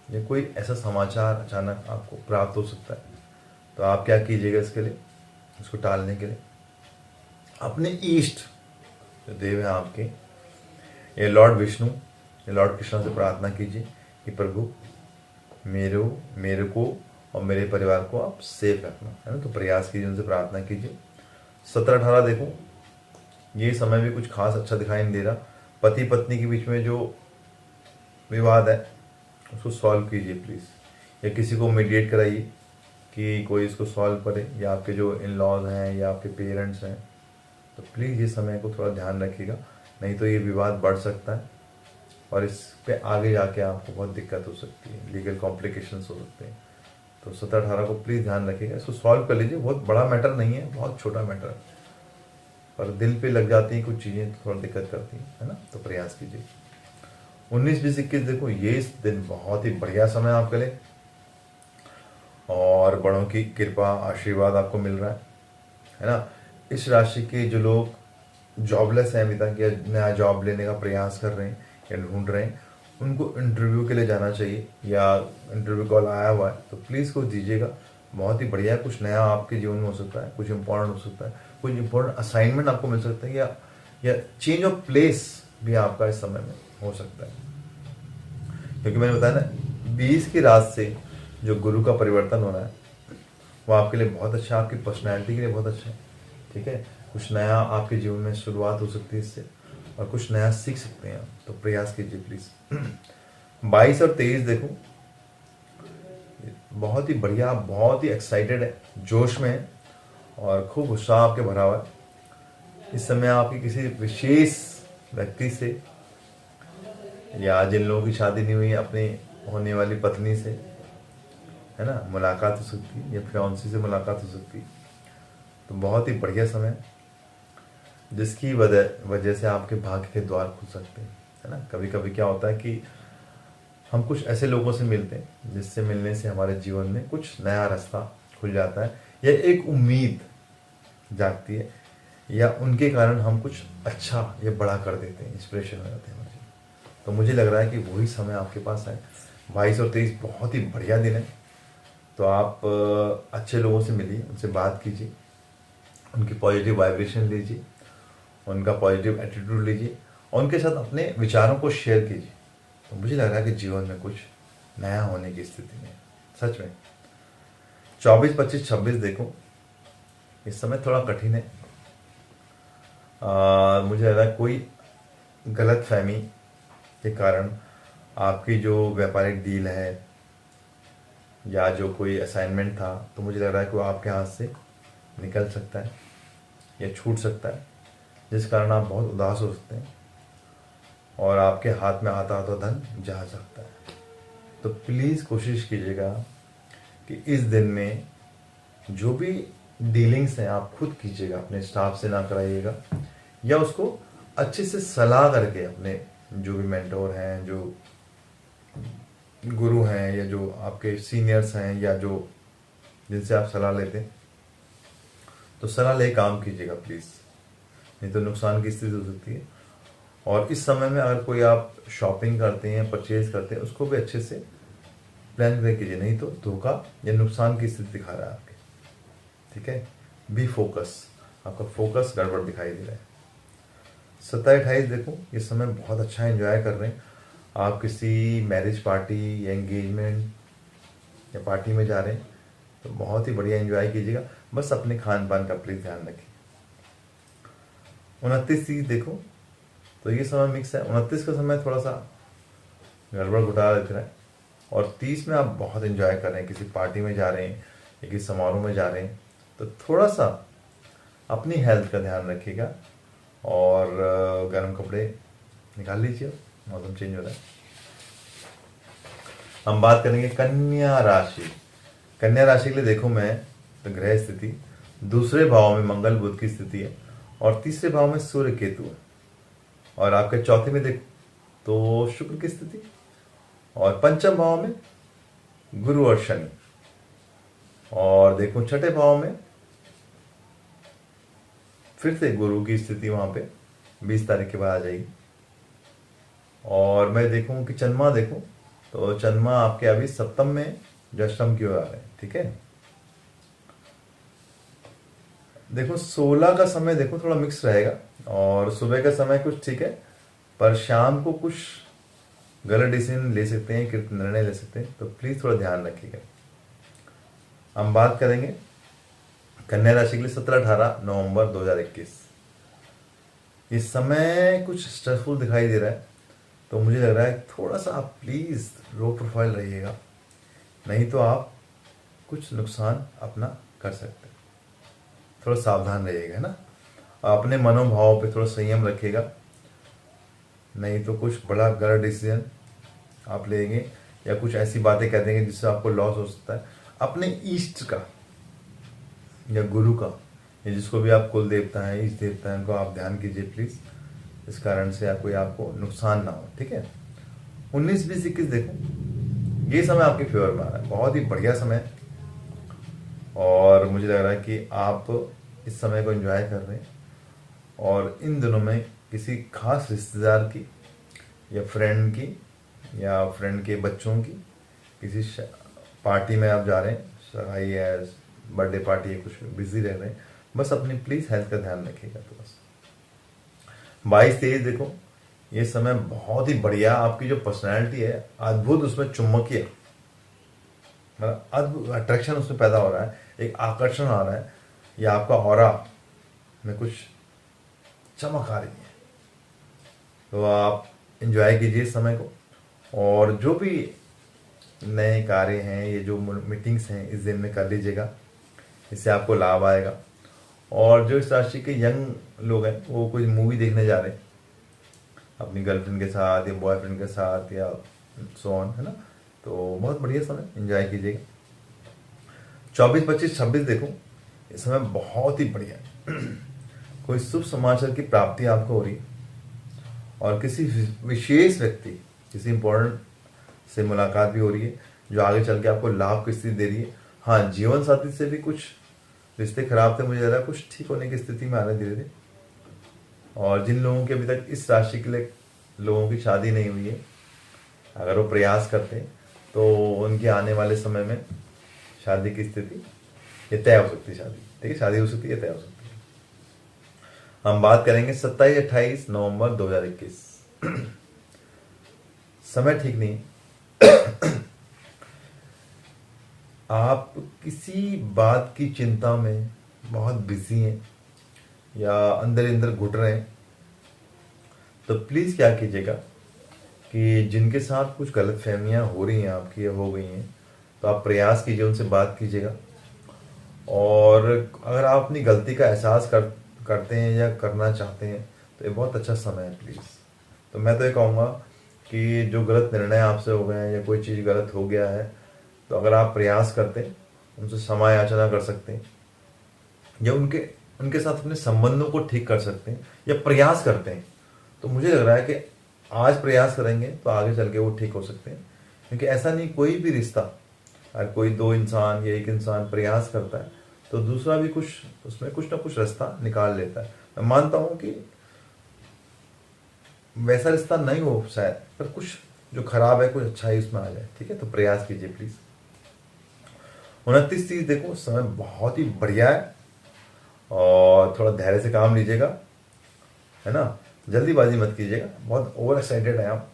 A: या कोई ऐसा समाचार अचानक आपको प्राप्त हो सकता है। तो आप क्या कीजिएगा इसके लिए, इसको टालने के लिए अपने इष्ट जो देव है आपके, ये लॉर्ड विष्णु, ये लॉर्ड कृष्ण से प्रार्थना कीजिए कि प्रभु मेरे को और मेरे परिवार को आप सेफ रखना, है ना। तो प्रयास कीजिए, उनसे प्रार्थना कीजिए। 17-18 देखो, ये समय भी कुछ खास अच्छा दिखाई नहीं दे रहा। पति पत्नी के बीच में जो विवाद है उसको सॉल्व कीजिए प्लीज़, या किसी को मीडिएट कराइए कि कोई इसको सॉल्व करे, या आपके जो इन लॉज हैं या आपके पेरेंट्स हैं। तो प्लीज़ ये समय को थोड़ा ध्यान रखिएगा, नहीं तो ये विवाद बढ़ सकता है, और इस पे आगे जाके आपको बहुत दिक्कत हो सकती है, लीगल कॉम्प्लिकेशंस हो सकते हैं। तो 17-18 को प्लीज़ ध्यान रखिएगा, इसको सॉल्व कर लीजिए। बहुत बड़ा मैटर नहीं है, बहुत छोटा मैटर है, पर दिल पे लग जाती हैं कुछ चीज़ें, तो थोड़ा दिक्कत करती हैं, है ना। तो प्रयास कीजिए। 19, 20, 21 देखो, ये इस दिन बहुत ही बढ़िया समय आपके लिए, और बड़ों की कृपा आशीर्वाद आपको मिल रहा है ना। इस राशि के जो लोग जॉबलेस हैं अभी तक, या नया जॉब लेने का प्रयास कर रहे हैं या ढूंढ रहे हैं, उनको इंटरव्यू के लिए जाना चाहिए, या इंटरव्यू कॉल आया हुआ है तो प्लीज़ कुछ दीजिएगा। बहुत ही बढ़िया है, कुछ नया आपके जीवन में हो सकता है, कुछ इंपॉर्टेंट हो सकता है, कुछ इंपॉर्टेंट असाइनमेंट आपको मिल सकता है, या चेंज ऑफ प्लेस भी आपका इस समय में हो सकता है। क्योंकि मैंने बताया ना, 20 की रात से जो गुरु का परिवर्तन हो रहा है वो आपके लिए बहुत अच्छा है, आपकी पर्सनैलिटी के लिए बहुत अच्छा है, ठीक है। कुछ नया आपके जीवन में शुरुआत हो सकती है इससे, और कुछ नया सीख सकते हैं आप। तो प्रयास कीजिए प्लीज़। 22 और 23 देखो, बहुत ही बढ़िया, बहुत ही एक्साइटेड है, जोश में है, और खूब उत्साह आपके भरा हुआ है। इस समय आपकी किसी विशेष व्यक्ति से, या जिन लोगों की शादी नहीं हुई अपनी होने वाली पत्नी से, है ना, मुलाकात हो सकती है, या फियांसी से मुलाकात हो सकती है। तो बहुत ही बढ़िया समय, जिसकी वजह से आपके भाग्य के द्वार खुल सकते हैं, है ना। कभी कभी क्या होता है कि हम कुछ ऐसे लोगों से मिलते हैं जिससे मिलने से हमारे जीवन में कुछ नया रास्ता खुल जाता है, या एक उम्मीद जागती है, या उनके कारण हम कुछ अच्छा या बड़ा कर देते हैं, इंस्पिरेशन हो जाते हैं हमारे। तो मुझे लग रहा है कि वही समय आपके पास है। 22 और 23 बहुत ही बढ़िया दिन है। तो आप अच्छे लोगों से मिलिए, उनसे बात कीजिए, उनकी पॉजिटिव वाइब्रेशन लीजिए, उनका पॉजिटिव एटीट्यूड लीजिए, और उनके साथ अपने विचारों को शेयर कीजिए। तो मुझे लग रहा है कि जीवन में कुछ नया होने की स्थिति में, सच में। 24, 25, 26 देखो, इस समय थोड़ा कठिन है। मुझे लग रहा है कोई गलत फहमी के कारण आपकी जो व्यापारिक डील है, या जो कोई असाइनमेंट था, तो मुझे लग रहा है कि वो आपके हाथ से निकल सकता है या छूट सकता है, जिस कारण आप बहुत उदास हो सकते हैं, और आपके हाथ में आता आता धन जा सकता है। तो प्लीज़ कोशिश कीजिएगा कि इस दिन में जो भी डीलिंग्स हैं आप खुद कीजिएगा, अपने स्टाफ से ना कराइएगा, या उसको अच्छे से सलाह करके अपने जो भी मेंटोर हैं, जो गुरु हैं, या जो आपके सीनियर्स हैं, या जो जिनसे आप सलाह लेते हैं, तो सलाह ले काम कीजिएगा प्लीज़, नहीं तो नुकसान की स्थिति हो सकती है। और इस समय में अगर कोई आप शॉपिंग करते हैं, परचेज करते हैं, उसको भी अच्छे से प्लान करके कीजिए, नहीं तो धोखा या नुकसान की स्थिति दिखा रहा है आपके। ठीक है, बी फोकस, आपका फोकस गड़बड़ दिखाई दे रहा है। 27-28 देखो, ये समय बहुत अच्छा एंजॉय कर रहे हैं। आप किसी मैरिज पार्टी या एंगेजमेंट या पार्टी में जा रहे हैं तो बहुत ही बढ़िया एंजॉय कीजिएगा, बस अपने खान पान का प्लीज ध्यान रखिए। 29-30 देखो, तो ये समय मिक्स है। 29 का समय थोड़ा सा गड़बड़ घोटाला दिख रहा है, और 30 में आप बहुत एंजॉय कर रहे हैं, किसी पार्टी में जा रहे हैं या किसी समारोह में जा रहे हैं, तो थोड़ा सा अपनी हेल्थ का ध्यान रखिएगा, और गर्म कपड़े निकाल लीजिए, मौसम चेंज हो रहा है। हम बात करेंगे कन्या राशि। कन्या राशि के लिए देखो मैं तो ग्रह स्थिति दूसरे भाव में मंगल बुध की स्थिति है, और तीसरे भाव में सूर्य केतु है, और आपके चौथे में देख तो शुक्र की स्थिति, और पंचम भाव में गुरु और शनि, और देखो छठे भाव में फिर से गुरु की स्थिति वहां पे 20 तारीख के बाद आ जाएगी। और मैं देखूं कि चंद्रमा देखूं तो चंद्रमा आपके अभी सप्तम में जो अष्टम की ओर आ रहे हैं। ठीक है, देखो 16 का समय देखो थोड़ा मिक्स रहेगा, और सुबह का समय कुछ ठीक है, पर शाम को कुछ गलत डिसीजन ले सकते हैं, कृत निर्णय ले सकते हैं, तो प्लीज थोड़ा ध्यान रखिएगा। हम बात करेंगे कन्या राशि के लिए 17-18 नवंबर 2021। इस समय कुछ स्ट्रेसफुल दिखाई दे रहा है, तो मुझे लग रहा है थोड़ा सा आप प्लीज लो प्रोफाइल रहिएगा, नहीं तो आप कुछ नुकसान अपना कर सकते हैं। थोड़ा सावधान रहिएगा, है ना, अपने मनोभाव पे थोड़ा संयम रखिएगा, नहीं तो कुछ बड़ा गलत डिसीजन आप लेंगे, या कुछ ऐसी बातें कह देंगे जिससे आपको लॉस हो सकता है। अपने ईष्ट का या गुरु का, या जिसको भी आप कुल देवता है, ईष्ट देवता है, उनको आप ध्यान कीजिए प्लीज, इस कारण से आपको नुकसान ना हो। ठीक है, 19-20-21 देखो, ये समय आपके फेवर में आ रहा है, बहुत ही बढ़िया समय है, और मुझे लग रहा है कि आप इस समय को एंजॉय कर रहे हैं, और इन दिनों में किसी खास रिश्तेदार की या फ्रेंड की या फ्रेंड के बच्चों की किसी पार्टी में आप जा रहे हैं, सगाई है, बर्थडे पार्टी है, कुछ बिजी रह रहे हैं, बस अपनी प्लीज हेल्थ का ध्यान रखिएगा। तो बस 22-23 देखो, ये समय बहुत ही बढ़िया, आपकी जो पर्सनैलिटी है अद्भुत, उसमें चुंबकीय मतलब अद्भुत अट्रैक्शन उसमें पैदा हो रहा है, एक आकर्षण आ रहा है, या आपका ऑरा में कुछ चमक आ रही है, तो आप एंजॉय कीजिए इस समय को। और जो भी नए कार्य हैं, ये जो मीटिंग्स हैं, इस दिन में कर लीजिएगा, इससे आपको लाभ आएगा। और जो इस राशि के यंग लोग हैं वो कोई मूवी देखने जा रहे हैं अपनी गर्लफ्रेंड के साथ या बॉयफ्रेंड के साथ या सो ऑन, है ना, तो बहुत बढ़िया समय, एंजॉय कीजिएगा। 24-25-26 देखो, इस समय बहुत ही बढ़िया है। कोई शुभ समाचार की प्राप्ति आपको हो रही है, और किसी विशेष व्यक्ति, किसी इंपॉर्टेंट से मुलाकात भी हो रही है, जो आगे चल के आपको लाभ की स्थिति दे रही है। हाँ, जीवन साथी से भी कुछ रिश्ते खराब थे, मुझे लग रहा है कुछ ठीक होने की स्थिति में आ रहे धीरे धीरे। और जिन लोगों के अभी तक इस राशि के लिए लोगों की शादी नहीं हुई है, अगर वो प्रयास करते हैं तो उनके आने वाले समय में शादी की स्थिति ये तय हो सकती है, शादी, ठीक है, शादी हो सकती है, तय हो सकती है। हम बात करेंगे 27-28 नवंबर 2021। समय ठीक नहीं, आप किसी बात की चिंता में बहुत बिजी हैं या अंदर अंदर घुट रहे हैं, तो प्लीज क्या कीजिएगा कि जिनके साथ कुछ गलत फहमियाँ हो रही हैं आपकी या हो गई हैं, तो आप प्रयास कीजिए, उनसे बात कीजिएगा। और अगर आप अपनी गलती का एहसास करते हैं या करना चाहते हैं, तो ये बहुत अच्छा समय है प्लीज़। तो मैं तो ये कहूँगा कि जो गलत निर्णय आपसे हो गए हैं या कोई चीज़ गलत हो गया है, तो अगर आप प्रयास करते हैं, उनसे क्षमा याचना कर सकते हैं, या उनके उनके साथ अपने संबंधों को ठीक कर सकते हैं या प्रयास करते हैं, तो मुझे लग रहा है कि आज प्रयास करेंगे तो आगे चल के वो ठीक हो सकते हैं। क्योंकि ऐसा नहीं, कोई भी रिश्ता, अगर कोई दो इंसान या एक इंसान प्रयास करता है तो दूसरा भी कुछ उसमें कुछ ना कुछ रास्ता निकाल लेता है। मैं मानता हूं कि वैसा रिश्ता नहीं हो शायद, पर कुछ जो खराब है कुछ अच्छा ही उसमें आ जाए। ठीक है, तो प्रयास कीजिए प्लीज। 29 30 देखो, समय बहुत ही बढ़िया है और थोड़ा धैर्य से काम लीजिएगा, है ना। जल्दीबाजी मत कीजिएगा, बहुत ओवर एक्साइटेड है आप,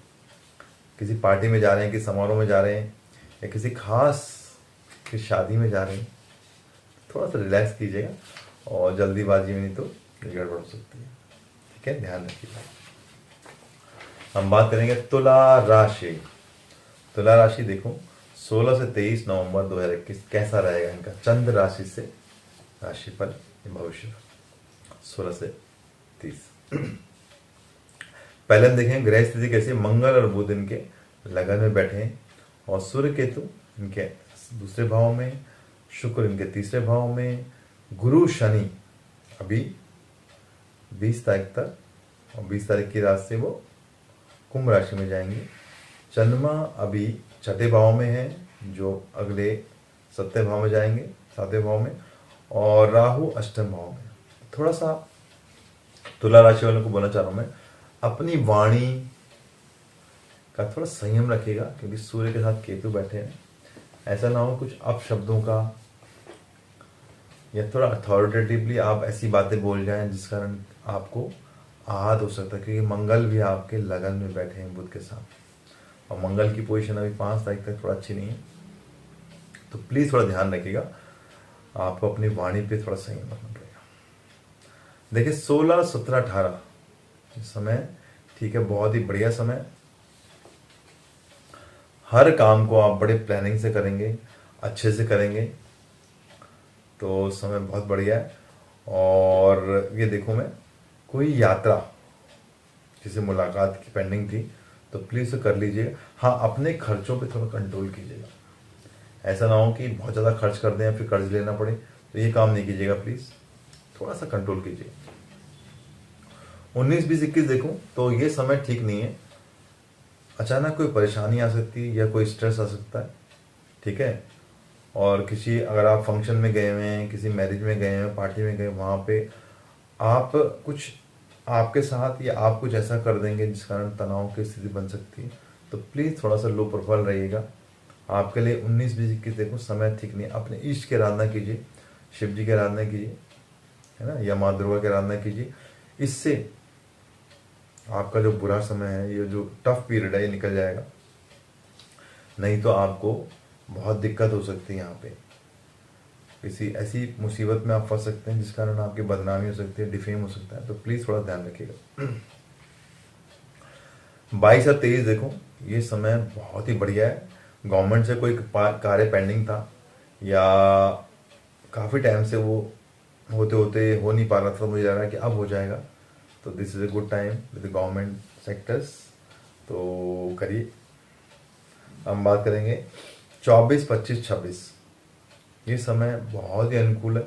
A: किसी पार्टी में जा रहे हैं, किसी समारोह में जा रहे हैं या किसी खास की शादी में जा रहे हैं, थोड़ा सा रिलैक्स कीजिएगा और जल्दीबाजी में नहीं तो गड़बड़ हो सकती है। ठीक है, ध्यान रखिएगा। हम बात करेंगे तुला राशि। तुला राशि देखो, 16 से 23 नवंबर 2021 कैसा रहेगा इनका चंद्र राशि से राशिफल भविष्य 16 से 30। पहले हम देखें ग्रह स्थिति कैसी है। मंगल और बुध इनके लगन में बैठे हैं और सूर्य केतु इनके दूसरे भाव में, शुक्र इनके तीसरे भाव में, गुरु शनि अभी 20 तारीख तक और 20 तारीख की रात से वो कुंभ राशि में जाएंगे। चंद्रमा अभी छठे भाव में है, जो अगले 7वें भाव में जाएंगे, 7वें भाव में, और राहु अष्टम भाव में। थोड़ा सा तुला राशि वालों को बोलना चाह रहा हूं मैं, अपनी वाणी का थोड़ा संयम रखिएगा, क्योंकि सूर्य के साथ केतु बैठे हैं। ऐसा ना हो कुछ अपशब्दों का या थोड़ा अथॉरिटेटिवली आप ऐसी बातें बोल जाएं जिस कारण आपको आहत हो सकता है, क्योंकि मंगल भी आपके लगन में बैठे हैं बुध के साथ, और मंगल की पोजीशन अभी 5 तारीख तक थोड़ा अच्छी नहीं है। तो प्लीज थोड़ा ध्यान रखिएगा, आपको अपनी वाणी पे थोड़ा संयम रखना पड़ेगा। देखिए 16 17 18 समय ठीक है, बहुत ही बढ़िया समय। हर काम को आप बड़े प्लानिंग से करेंगे, अच्छे से करेंगे, तो समय बहुत बढ़िया है। और ये देखो, मैं कोई यात्रा, किसी मुलाकात की पेंडिंग थी तो प्लीज तो कर लीजिएगा। हाँ, अपने खर्चों पे थोड़ा कंट्रोल कीजिएगा, ऐसा ना हो कि बहुत ज़्यादा खर्च कर दें या फिर कर्ज लेना पड़े, तो ये काम नहीं कीजिएगा प्लीज, थोड़ा सा कंट्रोल कीजिए। 19 20 21 देखो तो ये समय ठीक नहीं है, अचानक कोई परेशानी आ सकती है या कोई स्ट्रेस आ सकता है। ठीक है, और किसी, अगर आप फंक्शन में गए हुए हैं, किसी मैरिज में गए हैं, पार्टी में गए, वहाँ पे आप कुछ, आपके साथ या आप कुछ ऐसा कर देंगे जिस कारण तनाव की स्थिति बन सकती है, तो प्लीज़ थोड़ा सा लो प्रोफाइल रहिएगा। आपके लिए 19 20 21 देखो समय ठीक नहीं है। अपने इष्ट की आराधना कीजिए, शिव जी की आराधना कीजिए, है ना, या माँ दुर्गा की आराधना कीजिए। इससे आपका जो बुरा समय है, ये जो टफ पीरियड है, ये निकल जाएगा। नहीं तो आपको बहुत दिक्कत हो सकती है, यहाँ पे किसी ऐसी मुसीबत में आप फंस सकते हैं जिस कारण आपकी बदनामी हो सकती है, डिफेम हो सकता है, तो प्लीज थोड़ा ध्यान रखिएगा। 22 और 23 देखो, ये समय बहुत ही बढ़िया है। गवर्नमेंट से कोई कार्य पेंडिंग था या काफ़ी टाइम से वो होते होते हो नहीं पा रहा था, मुझे लग रहा है कि अब हो जाएगा, तो this is a good time with government sectors, तो करिए। हम बात करेंगे 24 25 26, ये समय बहुत ही अनुकूल है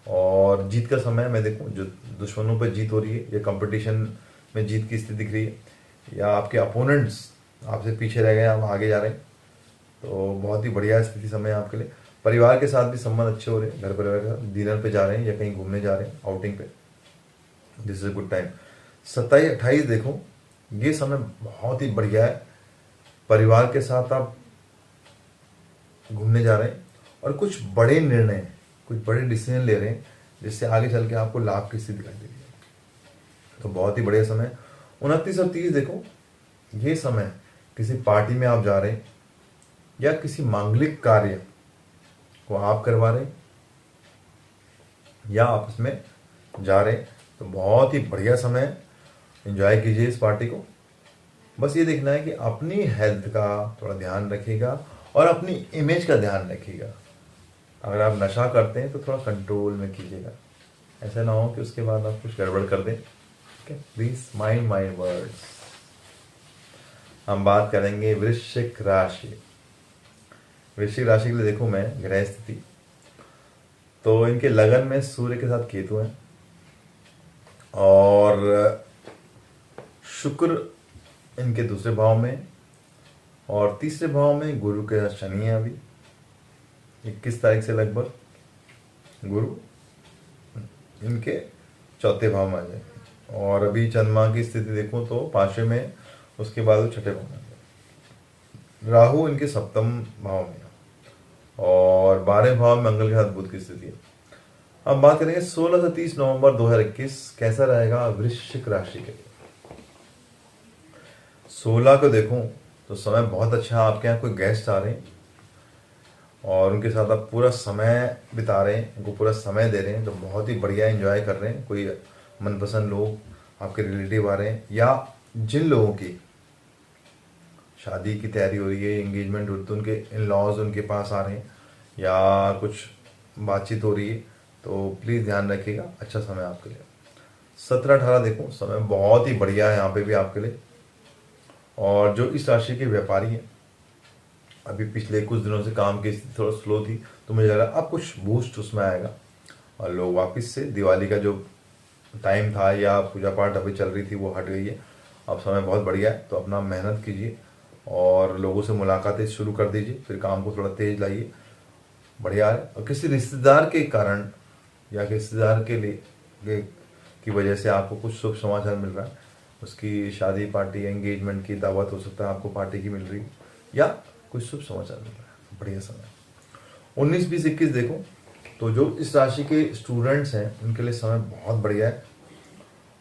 A: और जीत का समय है। मैं देखूं जो दुश्मनों पर जीत हो रही है या कंपटीशन में जीत की स्थिति दिख रही है, या आपके अपोनेंट्स आपसे पीछे रह गए, आप आगे जा रहे हैं, तो बहुत ही बढ़िया स्थिति समय है आपके लिए। परिवार के साथ भी संबंध अच्छे हो रहे हैं, घर परिवार के साथ डिनर पे जा रहे हैं या कहीं घूमने जा रहे हैं, आउटिंग पे, this is a good time. 27 28 देखो, ये समय बहुत ही बढ़िया है। परिवार के साथ आप घूमने जा रहे हैं और कुछ बड़े निर्णय, कुछ बड़े डिसीजन ले रहे हैं जिससे आगे चल के आपको लाभ की स्थिति दिखाई दे रही है, तो बहुत ही बढ़िया समय। 29 और 30 देखो, ये समय किसी पार्टी में आप जा रहे हैं या किसी मांगलिक कार्य को आप करवा रहे हैं या आप इसमें जा रहे हैं, तो बहुत ही बढ़िया समय है। एंजॉय कीजिए इस पार्टी को। बस ये देखना है कि अपनी हेल्थ का थोड़ा ध्यान रखिएगा और अपनी इमेज का ध्यान रखिएगा। अगर आप नशा करते हैं तो थोड़ा कंट्रोल में कीजिएगा, ऐसा ना हो कि उसके बाद आप कुछ गड़बड़ कर दें। ठीक है, प्लीज माइंड माय वर्ड्स। हम बात करेंगे वृश्चिक राशि। वृश्चिक राशि के लिए देखो मैं ग्रह स्थिति, तो इनके लगन में सूर्य के साथ केतु है, और शुक्र इनके दूसरे भाव में, और तीसरे भाव में गुरु के साथ शनि है। अभी 21 तारीख से लगभग गुरु इनके चौथे भाव में आ जाए, और अभी चंद्रमा की स्थिति देखूं तो 5वें में, उसके बाद वो छठे भाव में आ जाए। राहु इनके सप्तम भाव में, और 12वें भाव में मंगल के साथ बुध की स्थिति है। अब बात करेंगे 16 से 30 नवंबर 2021 कैसा रहेगा वृश्चिक राशि के लिए। 16 को देखूं तो समय बहुत अच्छा है, आपके यहाँ कोई गेस्ट आ रहे हैं और उनके साथ आप पूरा समय बिता रहे हैं, उनको पूरा समय दे रहे हैं, तो बहुत ही बढ़िया एंजॉय कर रहे हैं। कोई मनपसंद लोग आपके रिलेटिव आ रहे हैं, या जिन लोगों की शादी की तैयारी हो रही है, एंगेजमेंट हो रही है, तो उनके इन लॉज उनके पास आ रहे हैं, या कुछ बातचीत हो रही है, तो प्लीज़ ध्यान रखिएगा, अच्छा समय आपके लिए। 17-18 देखो समय बहुत ही बढ़िया है यहाँ पे भी आपके लिए। और जो इस राशि के व्यापारी हैं, अभी पिछले कुछ दिनों से काम की स्थिति थोड़ा स्लो थी, तो मुझे लग रहा है अब कुछ बूस्ट उसमें आएगा, और लोग वापस से दिवाली का जो टाइम था या पूजा पाठ अभी चल रही थी वो हट गई है, अब समय बहुत बढ़िया है। तो अपना मेहनत कीजिए और लोगों से मुलाकातें शुरू कर दीजिए, फिर काम को थोड़ा तेज लाइए, बढ़िया है। और किसी रिश्तेदार के कारण या रिश्तेदार के लिए की वजह से आपको कुछ शुभ समाचार मिल रहा है, उसकी शादी पार्टी एंगेजमेंट की दावत हो सकता है, आपको पार्टी की मिल रही है, या कुछ शुभ समाचार मिल रहा है, बढ़िया समय। 19, 20, 21 देखो तो जो इस राशि के स्टूडेंट्स हैं उनके लिए समय बहुत बढ़िया है,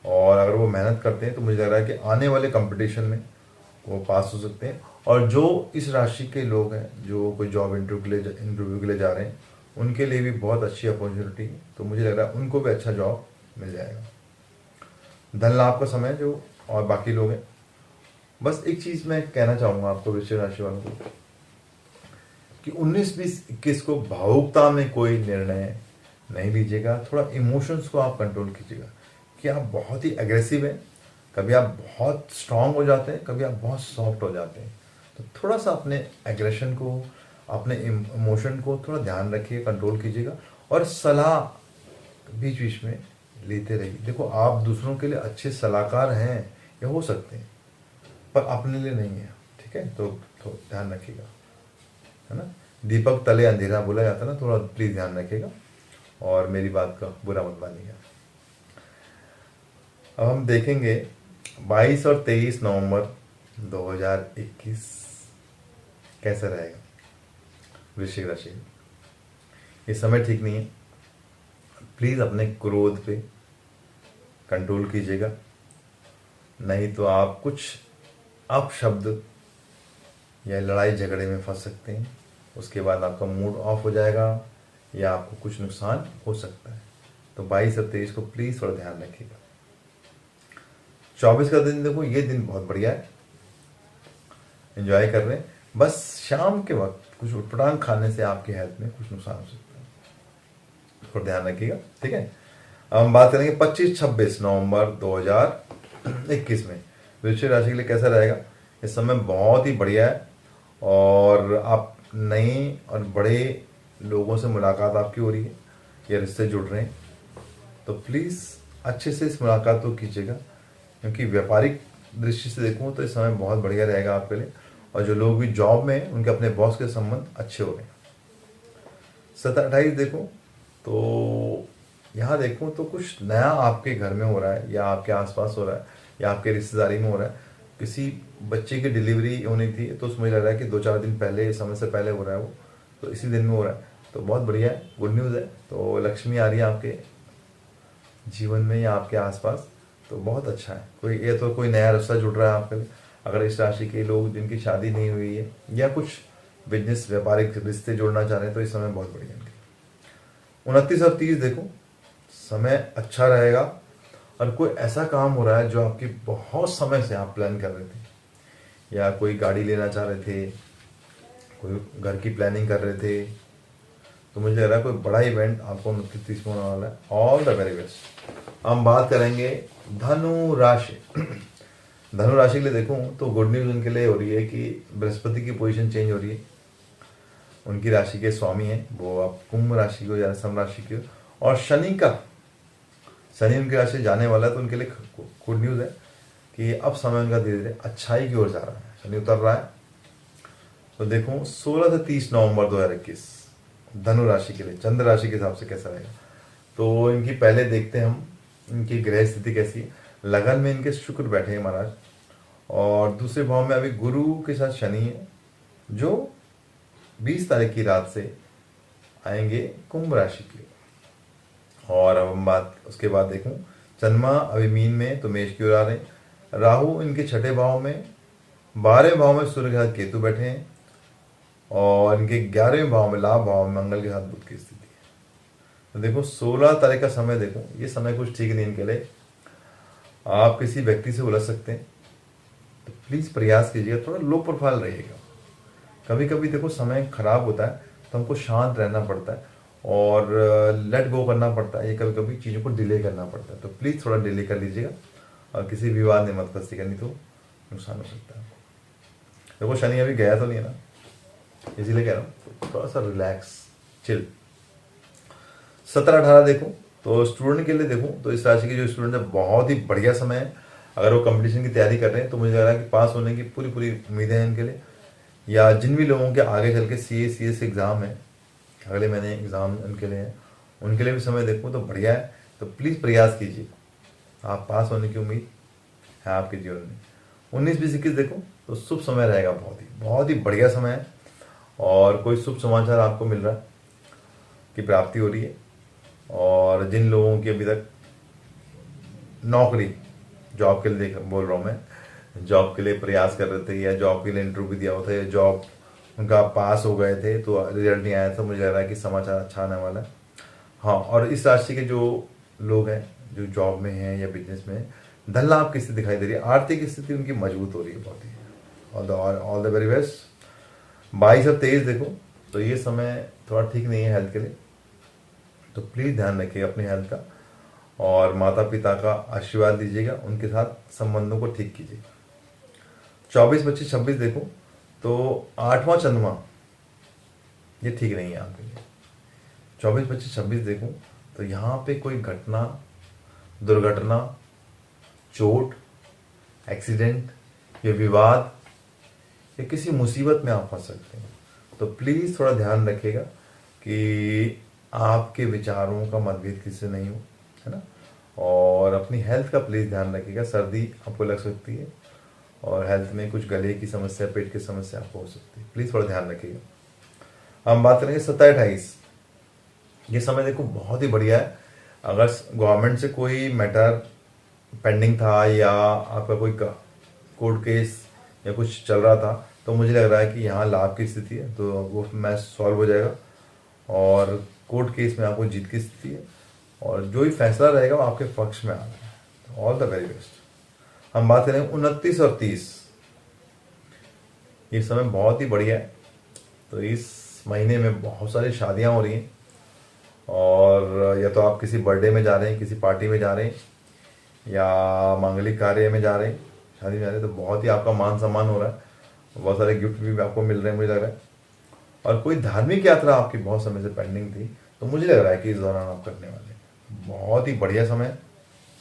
A: और अगर वो मेहनत करते हैं तो मुझे लग रहा है कि आने वाले कंपटीशन में वो पास हो सकते हैं। और जो इस राशि के लोग हैं जो कोई जॉब इंटरव्यू के लिए जा रहे हैं, उनके लिए भी बहुत अच्छी अपॉर्चुनिटी है, तो मुझे लग रहा है उनको भी अच्छा जॉब मिल जाएगा। धन लाभ का समय जो और बाकी लोग हैं। बस एक चीज़ मैं कहना चाहूँगा आपको वृश्चिक राशि वालों को कि 19, 20, 21 को भावुकता में कोई निर्णय नहीं लीजिएगा, थोड़ा इमोशंस को आप कंट्रोल कीजिएगा कि आप बहुत ही एग्रेसिव हैं, कभी आप बहुत स्ट्रांग हो जाते हैं, कभी आप बहुत सॉफ्ट हो जाते हैं, तो थोड़ा सा अपने एग्रेशन को, अपने इमोशन को थोड़ा ध्यान रखिए, कंट्रोल कीजिएगा, और सलाह बीच बीच में लेते रहिए। देखो आप दूसरों के लिए अच्छे सलाहकार हैं या हो सकते हैं, पर अपने लिए नहीं है, ठीक है, तो ध्यान रखिएगा, है ना। दीपक तले अंधेरा बोला जाता है ना, थोड़ा प्लीज़ ध्यान रखिएगा और मेरी बात का बुरा मत मानिएगा। अब हम देखेंगे 22 और 23 नवंबर 2021 कैसा रहेगा वृश्चिक राशि। ये समय ठीक नहीं है, प्लीज़ अपने क्रोध पे कंट्रोल कीजिएगा, नहीं तो आप कुछ अपशब्द या लड़ाई झगड़े में फंस सकते हैं, उसके बाद आपका मूड ऑफ हो जाएगा या आपको कुछ नुकसान हो सकता है। तो 22 और 23 को प्लीज़ थोड़ा ध्यान रखिएगा। 24 का दिन देखो, ये दिन बहुत बढ़िया है, एंजॉय कर रहे हैं, बस शाम के वक्त कुछ उटपटांग खाने से आपकी हेल्थ में कुछ नुकसान हो सकता है, थोड़ा ध्यान रखिएगा, ठीक है। अब हम बात करेंगे 25-26 नवंबर 2021 में वृश्चिक राशि के लिए कैसा रहेगा। इस समय बहुत ही बढ़िया है, और आप नए और बड़े लोगों से मुलाकात आपकी हो रही है या रिश्ते जुड़ रहे हैं, तो प्लीज़ अच्छे से इस मुलाकात को कीजिएगा, क्योंकि व्यापारिक दृष्टि से देखूँ तो इस समय बहुत बढ़िया रहेगा आपके लिए। और जो लोग भी जॉब में हैं उनके अपने बॉस के संबंध अच्छे हो रहे हैं। 27-28 देखो तो यहाँ देखूँ तो कुछ नया आपके घर में हो रहा है, या आपके आसपास हो रहा है, या आपके रिश्तेदारी में हो रहा है। किसी बच्चे की डिलीवरी होनी थी, तो उसमें लग रहा है कि 2-4 दिन पहले, समय से पहले हो रहा है वो, तो इसी दिन में हो रहा है, तो बहुत बढ़िया है, गुड न्यूज़ है। तो लक्ष्मी आ रही है आपके जीवन में या आपके आसपास, तो बहुत अच्छा है। कोई नया रिश्ता जुड़ रहा है आपके लिए। अगर इस राशि के लोग जिनकी शादी नहीं हुई है या कुछ बिजनेस व्यापारिक रिश्ते जोड़ना चाह रहे हैं, तो इस समय बहुत बढ़िया है। 29 और 30 देखो समय अच्छा रहेगा, और कोई ऐसा काम हो रहा है जो आपकी बहुत समय से आप प्लान कर रहे थे, या कोई गाड़ी लेना चाह रहे थे, कोई घर की प्लानिंग कर रहे थे, तो मुझे लग रहा है कोई बड़ा इवेंट आपको 29 में होने वाला है। All the very best. हम बात करेंगे धनु राशि। धनु राशि के लिए देखूं तो गुड न्यूज़ उनके लिए हो रही है कि बृहस्पति की पोजीशन चेंज हो रही है, उनकी राशि के स्वामी हैं, वो आप कुंभ राशि को या सम राशि की हो। और शनि उनकी राशि से जाने वाला है, तो उनके लिए गुड न्यूज़ है कि अब समय उनका धीरे धीरे अच्छाई की ओर जा रहा है, शनि उतर रहा है। तो देखो 16 से 30 नवंबर 2021 धनु राशि के लिए चंद्र राशि के हिसाब से कैसा रहेगा। तो इनकी पहले देखते हैं हम इनकी ग्रह स्थिति कैसी है। लगन में इनके शुक्र बैठे हैं महाराज, और दूसरे भाव में अभी गुरु के साथ शनि है, जो 20 तारीख की रात से आएंगे कुंभ राशि के। और अब हम बात उसके बाद देखूं, चंद्रमा अभी मीन में तो मेष की ओर आ रहे हैं। राहु इनके छठे भाव में, 12वें भाव में सूर्य के साथ केतु बैठे हैं, और इनके 11वें भाव में लाभ भाव में मंगल के साथ बुध की स्थिति है। तो देखो 16 तारीख का समय, देखो ये समय कुछ ठीक नहीं इनके लिए। आप किसी व्यक्ति से उलझ सकते हैं, तो प्लीज़ प्रयास कीजिएगा, थोड़ा लो प्रोफाइल रहिएगा। कभी कभी देखो समय खराब होता है तो हमको शांत रहना पड़ता है और लेट गो करना पड़ता है, ये कभी कभी चीज़ों को डिले करना पड़ता है। तो प्लीज़ थोड़ा डिले कर लीजिएगा, और किसी विवाद में मत फंसिएगा, नहीं तो नुकसान हो सकता है। देखो शनि अभी गया तो नहीं है ना, इसीलिए कह रहा हूँ थोड़ा सा रिलैक्स चिल। 17-18 देखो तो स्टूडेंट के लिए देखो तो इस राशि के जो स्टूडेंट है बहुत ही बढ़िया समय है। अगर वो कंपटीशन की तैयारी कर रहे हैं तो मुझे लग रहा है कि पास होने की पूरी पूरी उम्मीदें हैं इनके लिए। या जिन भी लोगों के आगे चल के CA CS एग्ज़ाम है, अगले महीने एग्ज़ाम उनके लिए है, उनके लिए भी समय देखो तो बढ़िया है। तो प्लीज़ प्रयास कीजिए, आप पास होने की उम्मीद है आपके जीवन में। 19-20-21 देखो तो शुभ समय रहेगा, बहुत ही बढ़िया समय है, और कोई शुभ समाचार आपको मिल रहा है कि प्राप्ति हो रही है। और जिन लोगों की अभी तक नौकरी जॉब के लिए बोल रहा हूँ मैं, जॉब के लिए प्रयास कर रहे थे या जॉब के लिए इंटरव्यू दिया हुआ था या जॉब उनका पास हो गए थे तो रिजल्ट नहीं आया था, मुझे लग रहा है कि समाचार अच्छा आने वाला है। हाँ, और इस राशि के जो लोग हैं जो जॉब में हैं या बिजनेस में हैं, धन लाभ की स्थिति दिखाई दे रही है, आर्थिक स्थिति उनकी मजबूत हो रही है बहुत ही। All the very best. 22 और 23 देखो तो ये समय थोड़ा ठीक नहीं है हेल्थ के लिए, तो प्लीज़ ध्यान रखिए अपनी हेल्थ का, और माता पिता का आशीर्वाद दीजिएगा, उनके साथ संबंधों को ठीक कीजिएगा। 24, 25, 26 देखो तो 8वां चंद्रमा ये ठीक नहीं है आपके लिए। 24, 25, 26 देखो तो यहाँ पे कोई घटना, दुर्घटना, चोट, एक्सीडेंट या विवाद या किसी मुसीबत में आप फंस सकते हैं। तो प्लीज़ थोड़ा ध्यान रखिएगा कि आपके विचारों का मतभेद किसी से नहीं हो, है ना। और अपनी हेल्थ का प्लीज़ ध्यान रखिएगा, सर्दी आपको लग सकती है और हेल्थ में कुछ गले की समस्या, पेट की समस्या आपको हो सकती है, प्लीज़ थोड़ा ध्यान रखिएगा। हम बात करेंगे 27-28, ये समय देखो बहुत ही बढ़िया है। अगर गवर्नमेंट से कोई मैटर पेंडिंग था या आपका कोई कोर्ट केस या कुछ चल रहा था तो मुझे लग रहा है कि यहाँ लाभ की स्थिति है, तो वो मैच सॉल्व हो जाएगा और कोर्ट केस में आपको जीत की स्थिति है, और जो भी फैसला रहेगा वो आपके पक्ष में आ रहा है। All the very best. हम बात करेंगे 29 और 30, ये समय बहुत ही बढ़िया है। तो इस महीने में बहुत सारी शादियां हो रही हैं, और या तो आप किसी बर्थडे में जा रहे हैं, किसी पार्टी में जा रहे हैं, या मांगलिक कार्य में जा रहे हैं, शादी में जा रहे हैं, तो बहुत ही आपका मान सम्मान हो रहा है, बहुत सारे गिफ्ट भी आपको मिल रहे हैं मुझे लग रहा है। और कोई धार्मिक यात्रा आपकी बहुत समय से पेंडिंग थी तो मुझे लग रहा है कि इस दौरान आप करने वाले हैं, बहुत ही बढ़िया समय।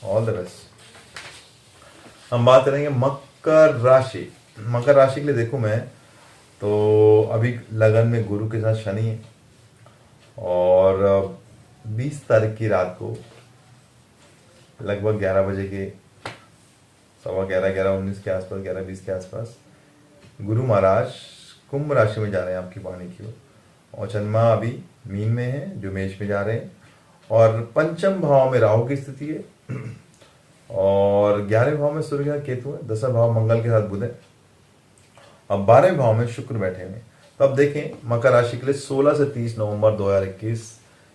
A: All the best. हम बात करेंगे मकर राशि। मकर राशि के लिए देखूं मैं तो अभी लगन में गुरु के साथ शनि है, और 20 तारीख की रात को लगभग 11 बजे के 11:15, 11:19 के आसपास, 11:20 के आसपास गुरु महाराज कुंभ राशि में जा रहे हैं आपकी वाणी की ओर, और चंद्रमा अभी मीन में है जो मेष में जा रहे हैं, और पंचम भाव में राहु की स्थिति है, और 11वें भाव में सूर्य के साथ केतु है, 10वां भाव मंगल के साथ बुध है, अब 12वें भाव में शुक्र बैठे हुए। तो अब देखें मकर राशि के लिए 16 से 30 नवंबर 2021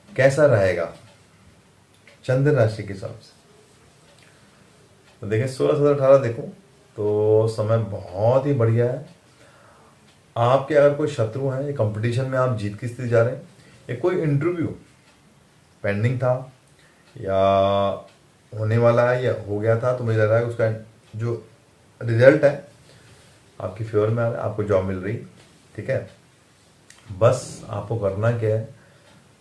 A: कैसा रहेगा चंद्र राशि के हिसाब से। तो देखें 16, 17, 18 देखो तो समय बहुत ही बढ़िया है। आपके अगर कोई शत्रु हैं, ये कंपटीशन में आप जीत की स्थिति जा रहे हैं, या कोई इंटरव्यू पेंडिंग था या होने वाला है या हो गया था, तो मुझे लग रहा है उसका जो रिजल्ट है आपकी फेवर में आ रहा है, आपको जॉब मिल रही, ठीक है। बस आपको करना क्या है,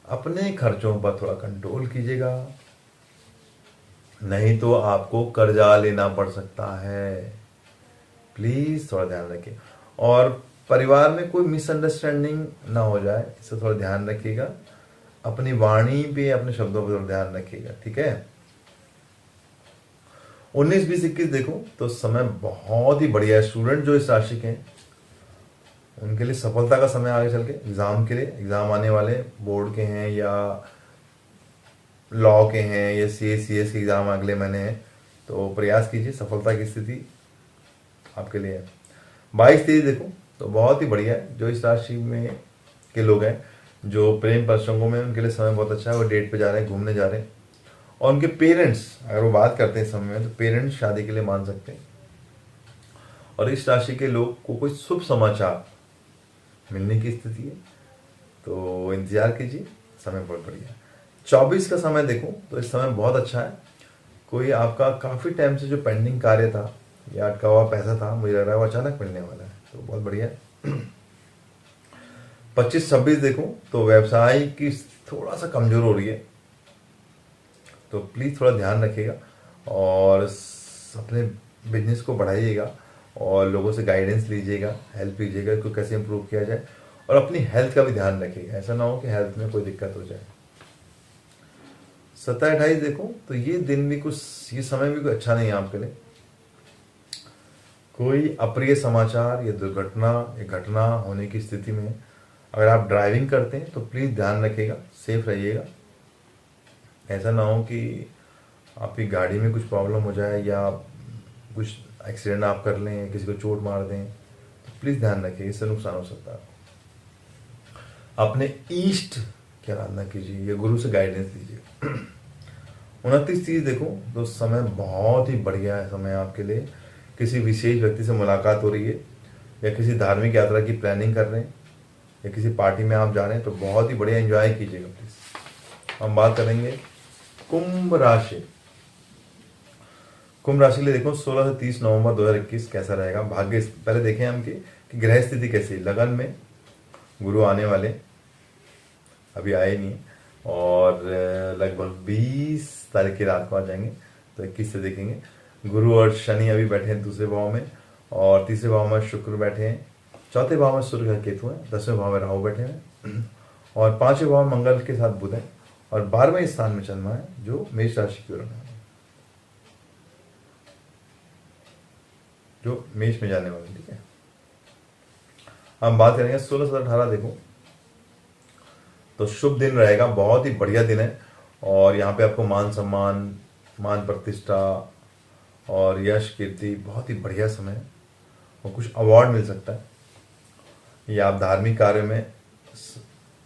A: अपने खर्चों पर थोड़ा कंट्रोल कीजिएगा, नहीं तो आपको कर्जा लेना पड़ सकता है। प्लीज थोड़ा ध्यान रखिए, और परिवार में कोई मिसअंडरस्टैंडिंग ना हो जाए, इससे थोड़ा ध्यान रखिएगा। अपनी वाणी पे, अपने शब्दों पर थोड़ा ध्यान रखिएगा, ठीक है। 19, 20, 21 देखो तो समय बहुत ही बढ़िया है। स्टूडेंट जो इस राशि के हैं उनके लिए सफलता का समय आगे चल के, एग्जाम के लिए, एग्जाम आने वाले, बोर्ड के हैं या लॉ के हैं या CS के एग्जाम अगले महीने हैं, तो प्रयास कीजिए, सफलता की स्थिति आपके लिए है। 22, 23 देखो तो बहुत ही बढ़िया है। जो इस राशि में के लोग हैं जो प्रेम प्रसंगों में, उनके लिए समय बहुत अच्छा है। वो डेट पे जा रहे हैं, घूमने जा रहे हैं, और उनके पेरेंट्स अगर वो बात करते हैं इस समय में, तो पेरेंट्स शादी के लिए मान सकते हैं। और इस राशि के लोग को कोई शुभ समाचार मिलने की स्थिति है, तो इंतजार कीजिए, समय बहुत बढ़िया है। 24 का समय देखो तो इस समय बहुत अच्छा है। कोई आपका काफ़ी टाइम से जो पेंडिंग कार्य था या अटका हुआ पैसा था, मुझे लग रहा है वो अचानक मिलने वाला है, तो बहुत बढ़िया है। 25, 26 देखो तो व्यवसाय की थोड़ा सा कमजोर हो रही है, तो प्लीज़ थोड़ा ध्यान रखिएगा और अपने बिजनेस को बढ़ाइएगा और लोगों से गाइडेंस लीजिएगा, हेल्प लीजिएगा कि कैसे इंप्रूव किया जाए, और अपनी हेल्थ का भी ध्यान रखिएगा, ऐसा ना हो कि हेल्थ में कोई दिक्कत हो जाए। 27, 28 देखो तो ये दिन भी कुछ, ये समय भी कोई अच्छा नहीं है आपके लिए। कोई अप्रिय समाचार या दुर्घटना या घटना होने की स्थिति में, अगर आप ड्राइविंग करते हैं तो प्लीज़ ध्यान रखिएगा, सेफ रहिएगा। ऐसा ना हो कि आपकी गाड़ी में कुछ प्रॉब्लम हो जाए या कुछ एक्सीडेंट आप कर लें, किसी को चोट मार दें, तो प्लीज़ ध्यान रखिए, इससे नुकसान हो सकता है। अपने ईष्ट की आराधना कीजिए या गुरु से गाइडेंस लीजिए। 29, 30 देखो तो समय बहुत ही बढ़िया है समय आपके लिए। किसी विशेष व्यक्ति से मुलाकात हो रही है या किसी धार्मिक यात्रा की प्लानिंग कर रहे हैं या किसी पार्टी में आप जा रहे हैं, तो बहुत ही बढ़िया एंजॉय कीजिएगा प्लीज़। हम बात करेंगे कुंभ राशि। कुंभ राशि के लिए देखो 16 से 30 नवंबर 2021 कैसा रहेगा भाग्य। पहले देखें हम कि ग्रह स्थिति कैसी। लगन में गुरु आने वाले, अभी आए नहीं, और लगभग 20 तारीख की रात को आ जाएंगे, तो 21 से देखेंगे। गुरु और शनि अभी बैठे हैं दूसरे भाव में, और तीसरे भाव में शुक्र बैठे हैं, चौथे भाव में सूर्य का केतु है, 10वें भाव में राहु बैठे हैं, और 5वें भाव में मंगल के साथ बुध है, और 12वें स्थान में चंद्रमा है जो मेष राशि की ओर है, जो मेष में जाने वाले। ठीक है, हम बात करेंगे 16 से 18 देखो तो शुभ दिन रहेगा, बहुत ही बढ़िया दिन है, और यहाँ पे आपको मान सम्मान, मान प्रतिष्ठा और यश कीर्ति, बहुत ही बढ़िया समय है, और कुछ अवार्ड मिल सकता है, या आप धार्मिक कार्य में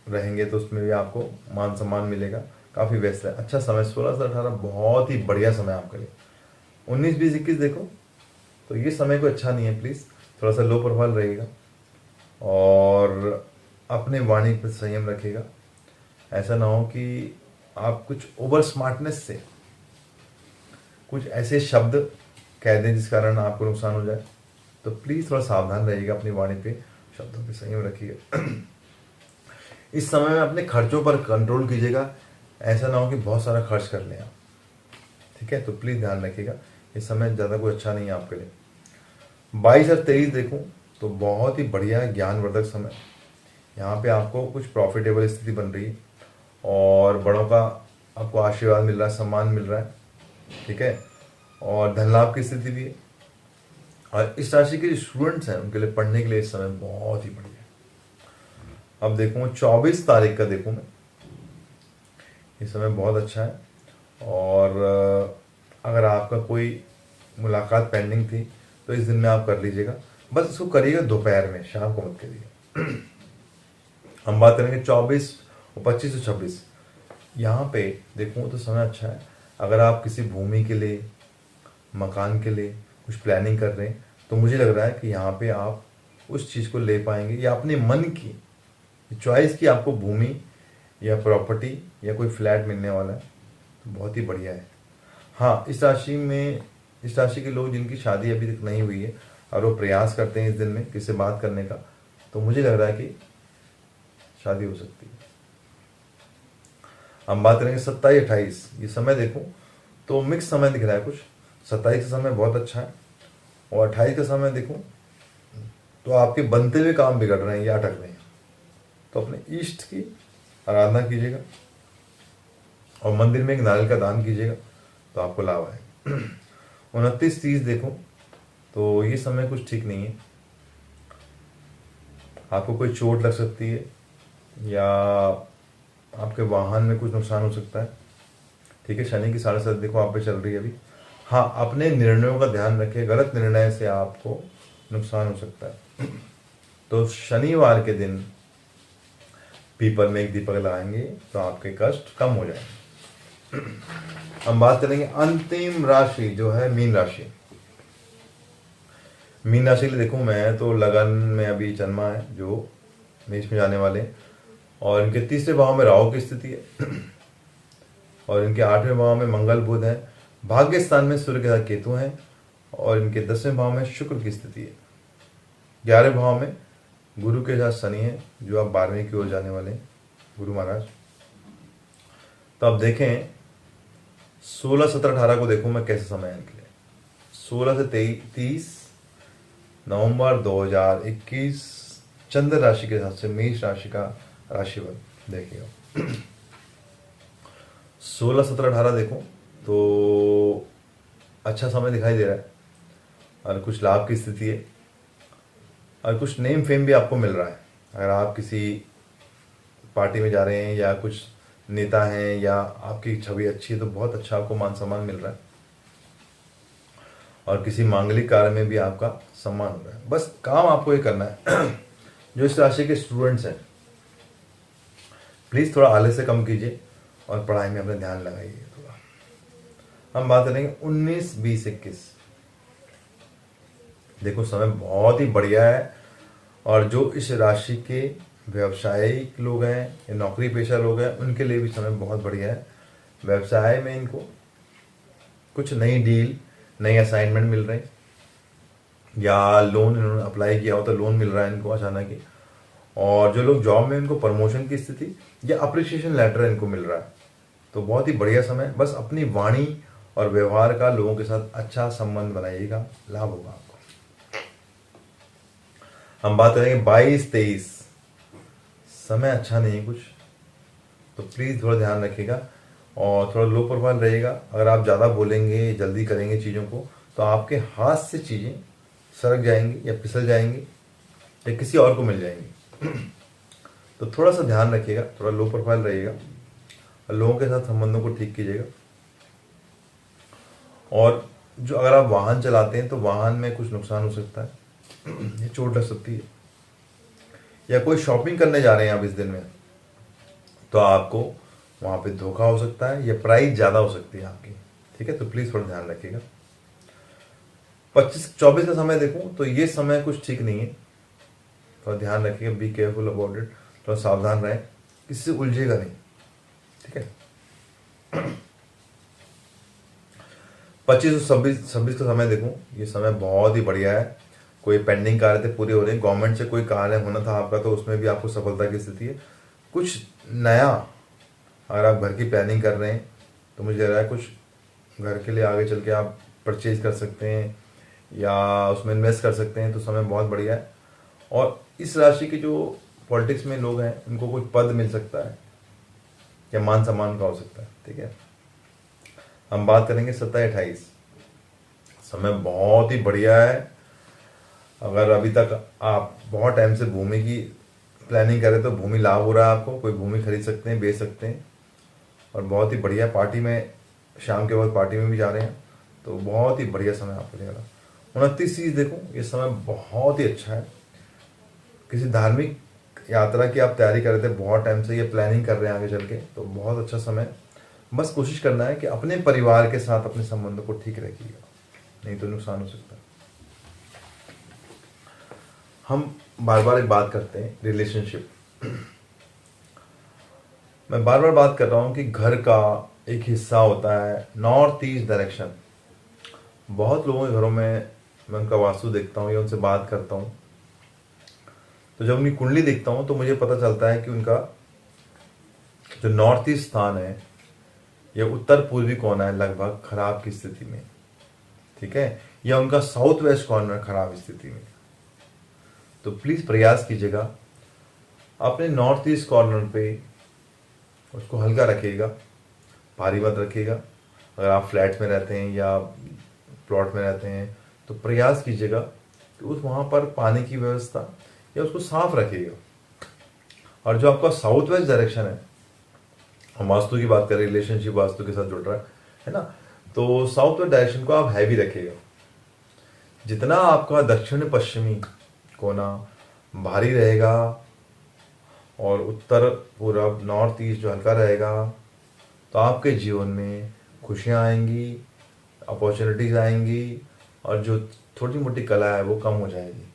A: रहेंगे तो उसमें भी आपको मान सम्मान मिलेगा, काफ़ी व्यस्त है, अच्छा समय। 16 से 18 बहुत ही बढ़िया समय आपके लिए। 19, 20, 21 देखो तो ये समय कोई अच्छा नहीं है, प्लीज़ थोड़ा सा लो प्रोफाइल रहेगा, और अपने वाणी पर संयम रखिएगा। ऐसा ना हो कि आप कुछ ओवर स्मार्टनेस से कुछ ऐसे शब्द कह दें जिस कारण आपको नुकसान हो जाए, तो प्लीज़ थोड़ा सावधान रहिएगा, अपनी वाणी पे, शब्दों पे संयम रखिएगा। इस समय में अपने खर्चों पर कंट्रोल कीजिएगा, ऐसा ना हो कि बहुत सारा खर्च कर लें आप, ठीक है, तो प्लीज़ ध्यान रखिएगा, इस समय ज़्यादा कोई अच्छा नहीं है आपके लिए। 22 और 23 देखूँ तो बहुत ही बढ़िया है, ज्ञानवर्धक समय। यहाँ पे आपको कुछ प्रॉफिटेबल स्थिति बन रही है, और बड़ों का आपको आशीर्वाद मिल रहा है, सम्मान मिल रहा है, ठीक है, और धन लाभ की स्थिति भी है। और इस राशि के जो स्टूडेंट्स हैं उनके लिए पढ़ने के लिए इस समय बहुत ही बढ़िया है। अब देखूँ 24 तारीख का देखूँ मैं, इस समय बहुत अच्छा है, और अगर आपका कोई मुलाकात पेंडिंग थी तो इस दिन में आप कर लीजिएगा, बस इसको करिएगा दोपहर में, शाम को मत करिए। हम बात करेंगे 24, 25 और 26। यहाँ पे देखूँ तो समय अच्छा है, अगर आप किसी भूमि के लिए, मकान के लिए कुछ प्लानिंग कर रहे हैं, तो मुझे लग रहा है कि यहाँ पे आप उस चीज़ को ले पाएंगे, या अपने मन की चॉइस की आपको भूमि या प्रॉपर्टी या कोई फ्लैट मिलने वाला है, तो बहुत ही बढ़िया है। हाँ, इस राशि के लोग जिनकी शादी अभी तक नहीं हुई है और वो प्रयास करते हैं इस दिन में किसी से बात करने का, तो मुझे लग रहा है कि शादी हो सकती है। हम बात करेंगे 27-28, ये समय देखो तो मिक्स समय दिख रहा है कुछ। 27 का समय बहुत अच्छा है और 28 का समय देखो तो आपके बनते हुए काम बिगड़ रहे हैं या अटक रहे हैं, तो अपने इष्ट की आराधना कीजिएगा और मंदिर में एक नारियल का दान कीजिएगा तो आपको लाभ आएगा। 29-30 देखो तो ये समय कुछ ठीक नहीं है, आपको कोई चोट लग सकती है या आपके वाहन में कुछ नुकसान हो सकता है। ठीक है, शनि की 7.5 देखो आप पे चल रही है अभी। हाँ, अपने निर्णयों का ध्यान रखें, गलत निर्णय से आपको नुकसान हो सकता है। तो शनिवार के दिन पीपल में एक दीपक लगाएंगे तो आपके कष्ट कम हो जाएंगे। हम बात करेंगे अंतिम राशि जो है मीन राशि। मीन राशि के लिए देखो मैं तो लगन में अभी जन्मा है जो मेष में जाने वाले, और इनके 3रे भाव में राहु की स्थिति है और इनके 8वें भाव में मंगल बुध है। भाग्य स्थान में सूर्य के साथ केतु हैं और इनके 10वें भाव में शुक्र की स्थिति है। 11वें भाव में गुरु के साथ शनि है जो आप 12वीं की ओर जाने वाले हैं, गुरु महाराज। तो अब देखें 16, 17, 18 को देखो मैं कैसे समय है इनके लिए। 16 से 30 नवंबर 2021 चंद्र राशि के हिसाब से मेष राशि का राशिफल देखिएगा। 16, 17, 18 देखो तो अच्छा समय दिखाई दे रहा है और कुछ लाभ की स्थिति है और कुछ नेम फेम भी आपको मिल रहा है। अगर आप किसी पार्टी में जा रहे हैं या कुछ नेता हैं या आपकी छवि अच्छी है तो बहुत अच्छा आपको मान सम्मान मिल रहा है और किसी मांगलिक कार्य में भी आपका सम्मान हो रहा है। बस काम आपको ये करना है। जो इस राशि के स्टूडेंट्स हैं प्लीज़ थोड़ा आलस्य कम कीजिए और पढ़ाई में अपना ध्यान लगाइए थोड़ा। हम बात करेंगे 19, 20, 21। देखो समय बहुत ही बढ़िया है और जो इस राशि के व्यवसायिक लोग हैं या नौकरी पेशा लोग हैं उनके लिए भी समय बहुत बढ़िया है। व्यवसाय में इनको कुछ नई डील, नई असाइनमेंट मिल रहे हैं या लोन इन्होंने अप्लाई किया हो तो लोन मिल रहा है इनको अचानक ही। और जो लोग जॉब में, इनको प्रमोशन की स्थिति या अप्रिसिएशन लेटर इनको मिल रहा है। तो बहुत ही बढ़िया समय। बस अपनी वाणी और व्यवहार का लोगों के साथ अच्छा संबंध बनाइएगा, लाभ होगा आपको। हम बात करेंगे 22, 23। समय अच्छा नहीं है कुछ, तो प्लीज़ थोड़ा ध्यान रखिएगा और थोड़ा लो प्रोफाइल रहेगा। अगर आप ज़्यादा बोलेंगे, जल्दी करेंगे चीज़ों को तो आपके हाथ से चीज़ें सरक जाएंगी या फिसल जाएंगी या किसी और को मिल जाएंगी। तो थोड़ा सा ध्यान रखिएगा, थोड़ा लो प्रोफाइल रहिएगा और लोगों के साथ संबंधों को ठीक कीजिएगा। और जो अगर आप वाहन चलाते हैं तो वाहन में कुछ नुकसान हो सकता है, ये चोट लग सकती है। या कोई शॉपिंग करने जा रहे हैं आप इस दिन में तो आपको वहाँ पे धोखा हो सकता है या प्राइस ज़्यादा हो सकती है आपकी। ठीक है, तो प्लीज़ थोड़ा ध्यान रखिएगा। 25, 24 का समय देखूं तो ये समय कुछ ठीक नहीं है, थोड़ा ध्यान रखिएगा, बी केयरफुल अबाउट इट, थोड़ा सावधान रहें, किसी से उलझेगा नहीं। ठीक है। 25 और 26 का समय देखूं, ये समय बहुत ही बढ़िया है। कोई पेंडिंग कार्य थे पूरे हो रहे हैं, गवर्नमेंट से कोई कार्य होना था आपका तो उसमें भी आपको सफलता की स्थिति है। कुछ नया अगर आप घर की प्लानिंग कर रहे हैं तो मुझे लग रहा है कुछ घर के लिए आगे चल के आप परचेज कर सकते हैं या उसमें इन्वेस्ट कर सकते हैं, तो समय बहुत बढ़िया है। और इस राशि के जो पॉलिटिक्स में लोग हैं उनको कोई पद मिल सकता है या मान सम्मान का हो सकता है। ठीक है। हम बात करेंगे 27-28। समय बहुत ही बढ़िया है। अगर अभी तक आप बहुत टाइम से भूमि की प्लानिंग करें तो भूमि लाभ हो रहा है आपको, कोई भूमि खरीद सकते हैं, बेच सकते हैं और बहुत ही बढ़िया। पार्टी में शाम के वक्त पार्टी में भी जा रहे हैं तो बहुत ही बढ़िया समय आपको रहेगा। 29 चीज़ देखो, ये समय बहुत ही अच्छा है। किसी धार्मिक यात्रा की आप तैयारी कर रहे थे बहुत टाइम से, ये प्लानिंग कर रहे हैं आगे चल के, तो बहुत अच्छा समय। बस कोशिश करना है कि अपने परिवार के साथ अपने संबंधों को ठीक रखिएगा, नहीं तो नुकसान हो सकता है। हम बार बार एक बात करते हैं रिलेशनशिप। मैं बार बार बात कर रहा हूँ कि घर का एक हिस्सा होता है नॉर्थ ईस्ट डायरेक्शन। बहुत लोगों के घरों में मैं उनका वास्तु देखता हूँ या उनसे बात करता हूँ तो जब उनकी कुंडली देखता हूँ तो मुझे पता चलता है कि उनका जो नॉर्थ ईस्ट स्थान है या उत्तर पूर्वी कोना है लगभग खराब की स्थिति में, ठीक है, या उनका साउथ वेस्ट कॉर्नर खराब स्थिति में। तो प्लीज प्रयास कीजिएगा अपने नॉर्थ ईस्ट कॉर्नर पे उसको हल्का रखिएगा, भारी मत रखिएगा। अगर आप फ्लैट में रहते हैं या प्लॉट में रहते हैं तो प्रयास कीजिएगा कि उस वहाँ पर पानी की व्यवस्था या उसको साफ रखिएगा। और जो आपका साउथ वेस्ट डायरेक्शन है, हम वास्तु की बात करें, रिलेशनशिप वास्तु के साथ जुड़ रहा है ना, तो साउथ वेस्ट डायरेक्शन को आप हैवी रखिएगा। जितना आपका दक्षिण पश्चिमी कोना भारी रहेगा और उत्तर पूरब नॉर्थ ईस्ट जो हल्का रहेगा, तो आपके जीवन में खुशियाँ आएंगी, अपॉर्चुनिटीज आएंगी और जो छोटी मोटी कला है वो कम हो जाएगी।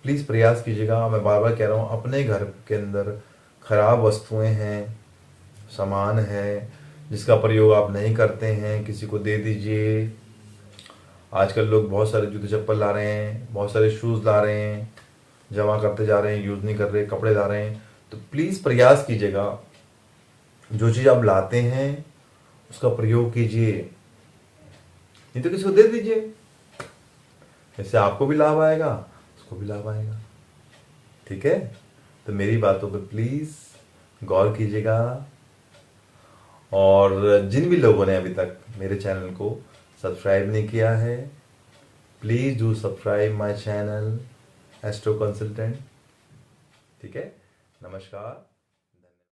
A: प्लीज़ प्रयास कीजिएगा। मैं बार बार कह रहा हूँ, अपने घर के अंदर खराब वस्तुएं हैं, सामान है जिसका प्रयोग आप नहीं करते हैं, किसी को दे दीजिए। आजकल लोग बहुत सारे जूते चप्पल ला रहे हैं, बहुत सारे शूज़ ला रहे हैं, जमा करते जा रहे हैं, यूज़ नहीं कर रहे, कपड़े ला रहे हैं। तो प्लीज़ प्रयास कीजिएगा, जो चीज़ आप लाते हैं उसका प्रयोग कीजिए, नहीं तो किसी को दे दीजिए। इससे आपको भी लाभ आएगा, उसको भी लाभ आएगा, ठीक है। तो मेरी बातों पर प्लीज़ गौर कीजिएगा। और जिन भी लोगों ने अभी तक मेरे चैनल को सब्सक्राइब नहीं किया है, please do subscribe my channel astro consultant, ठीक है। नमस्कार।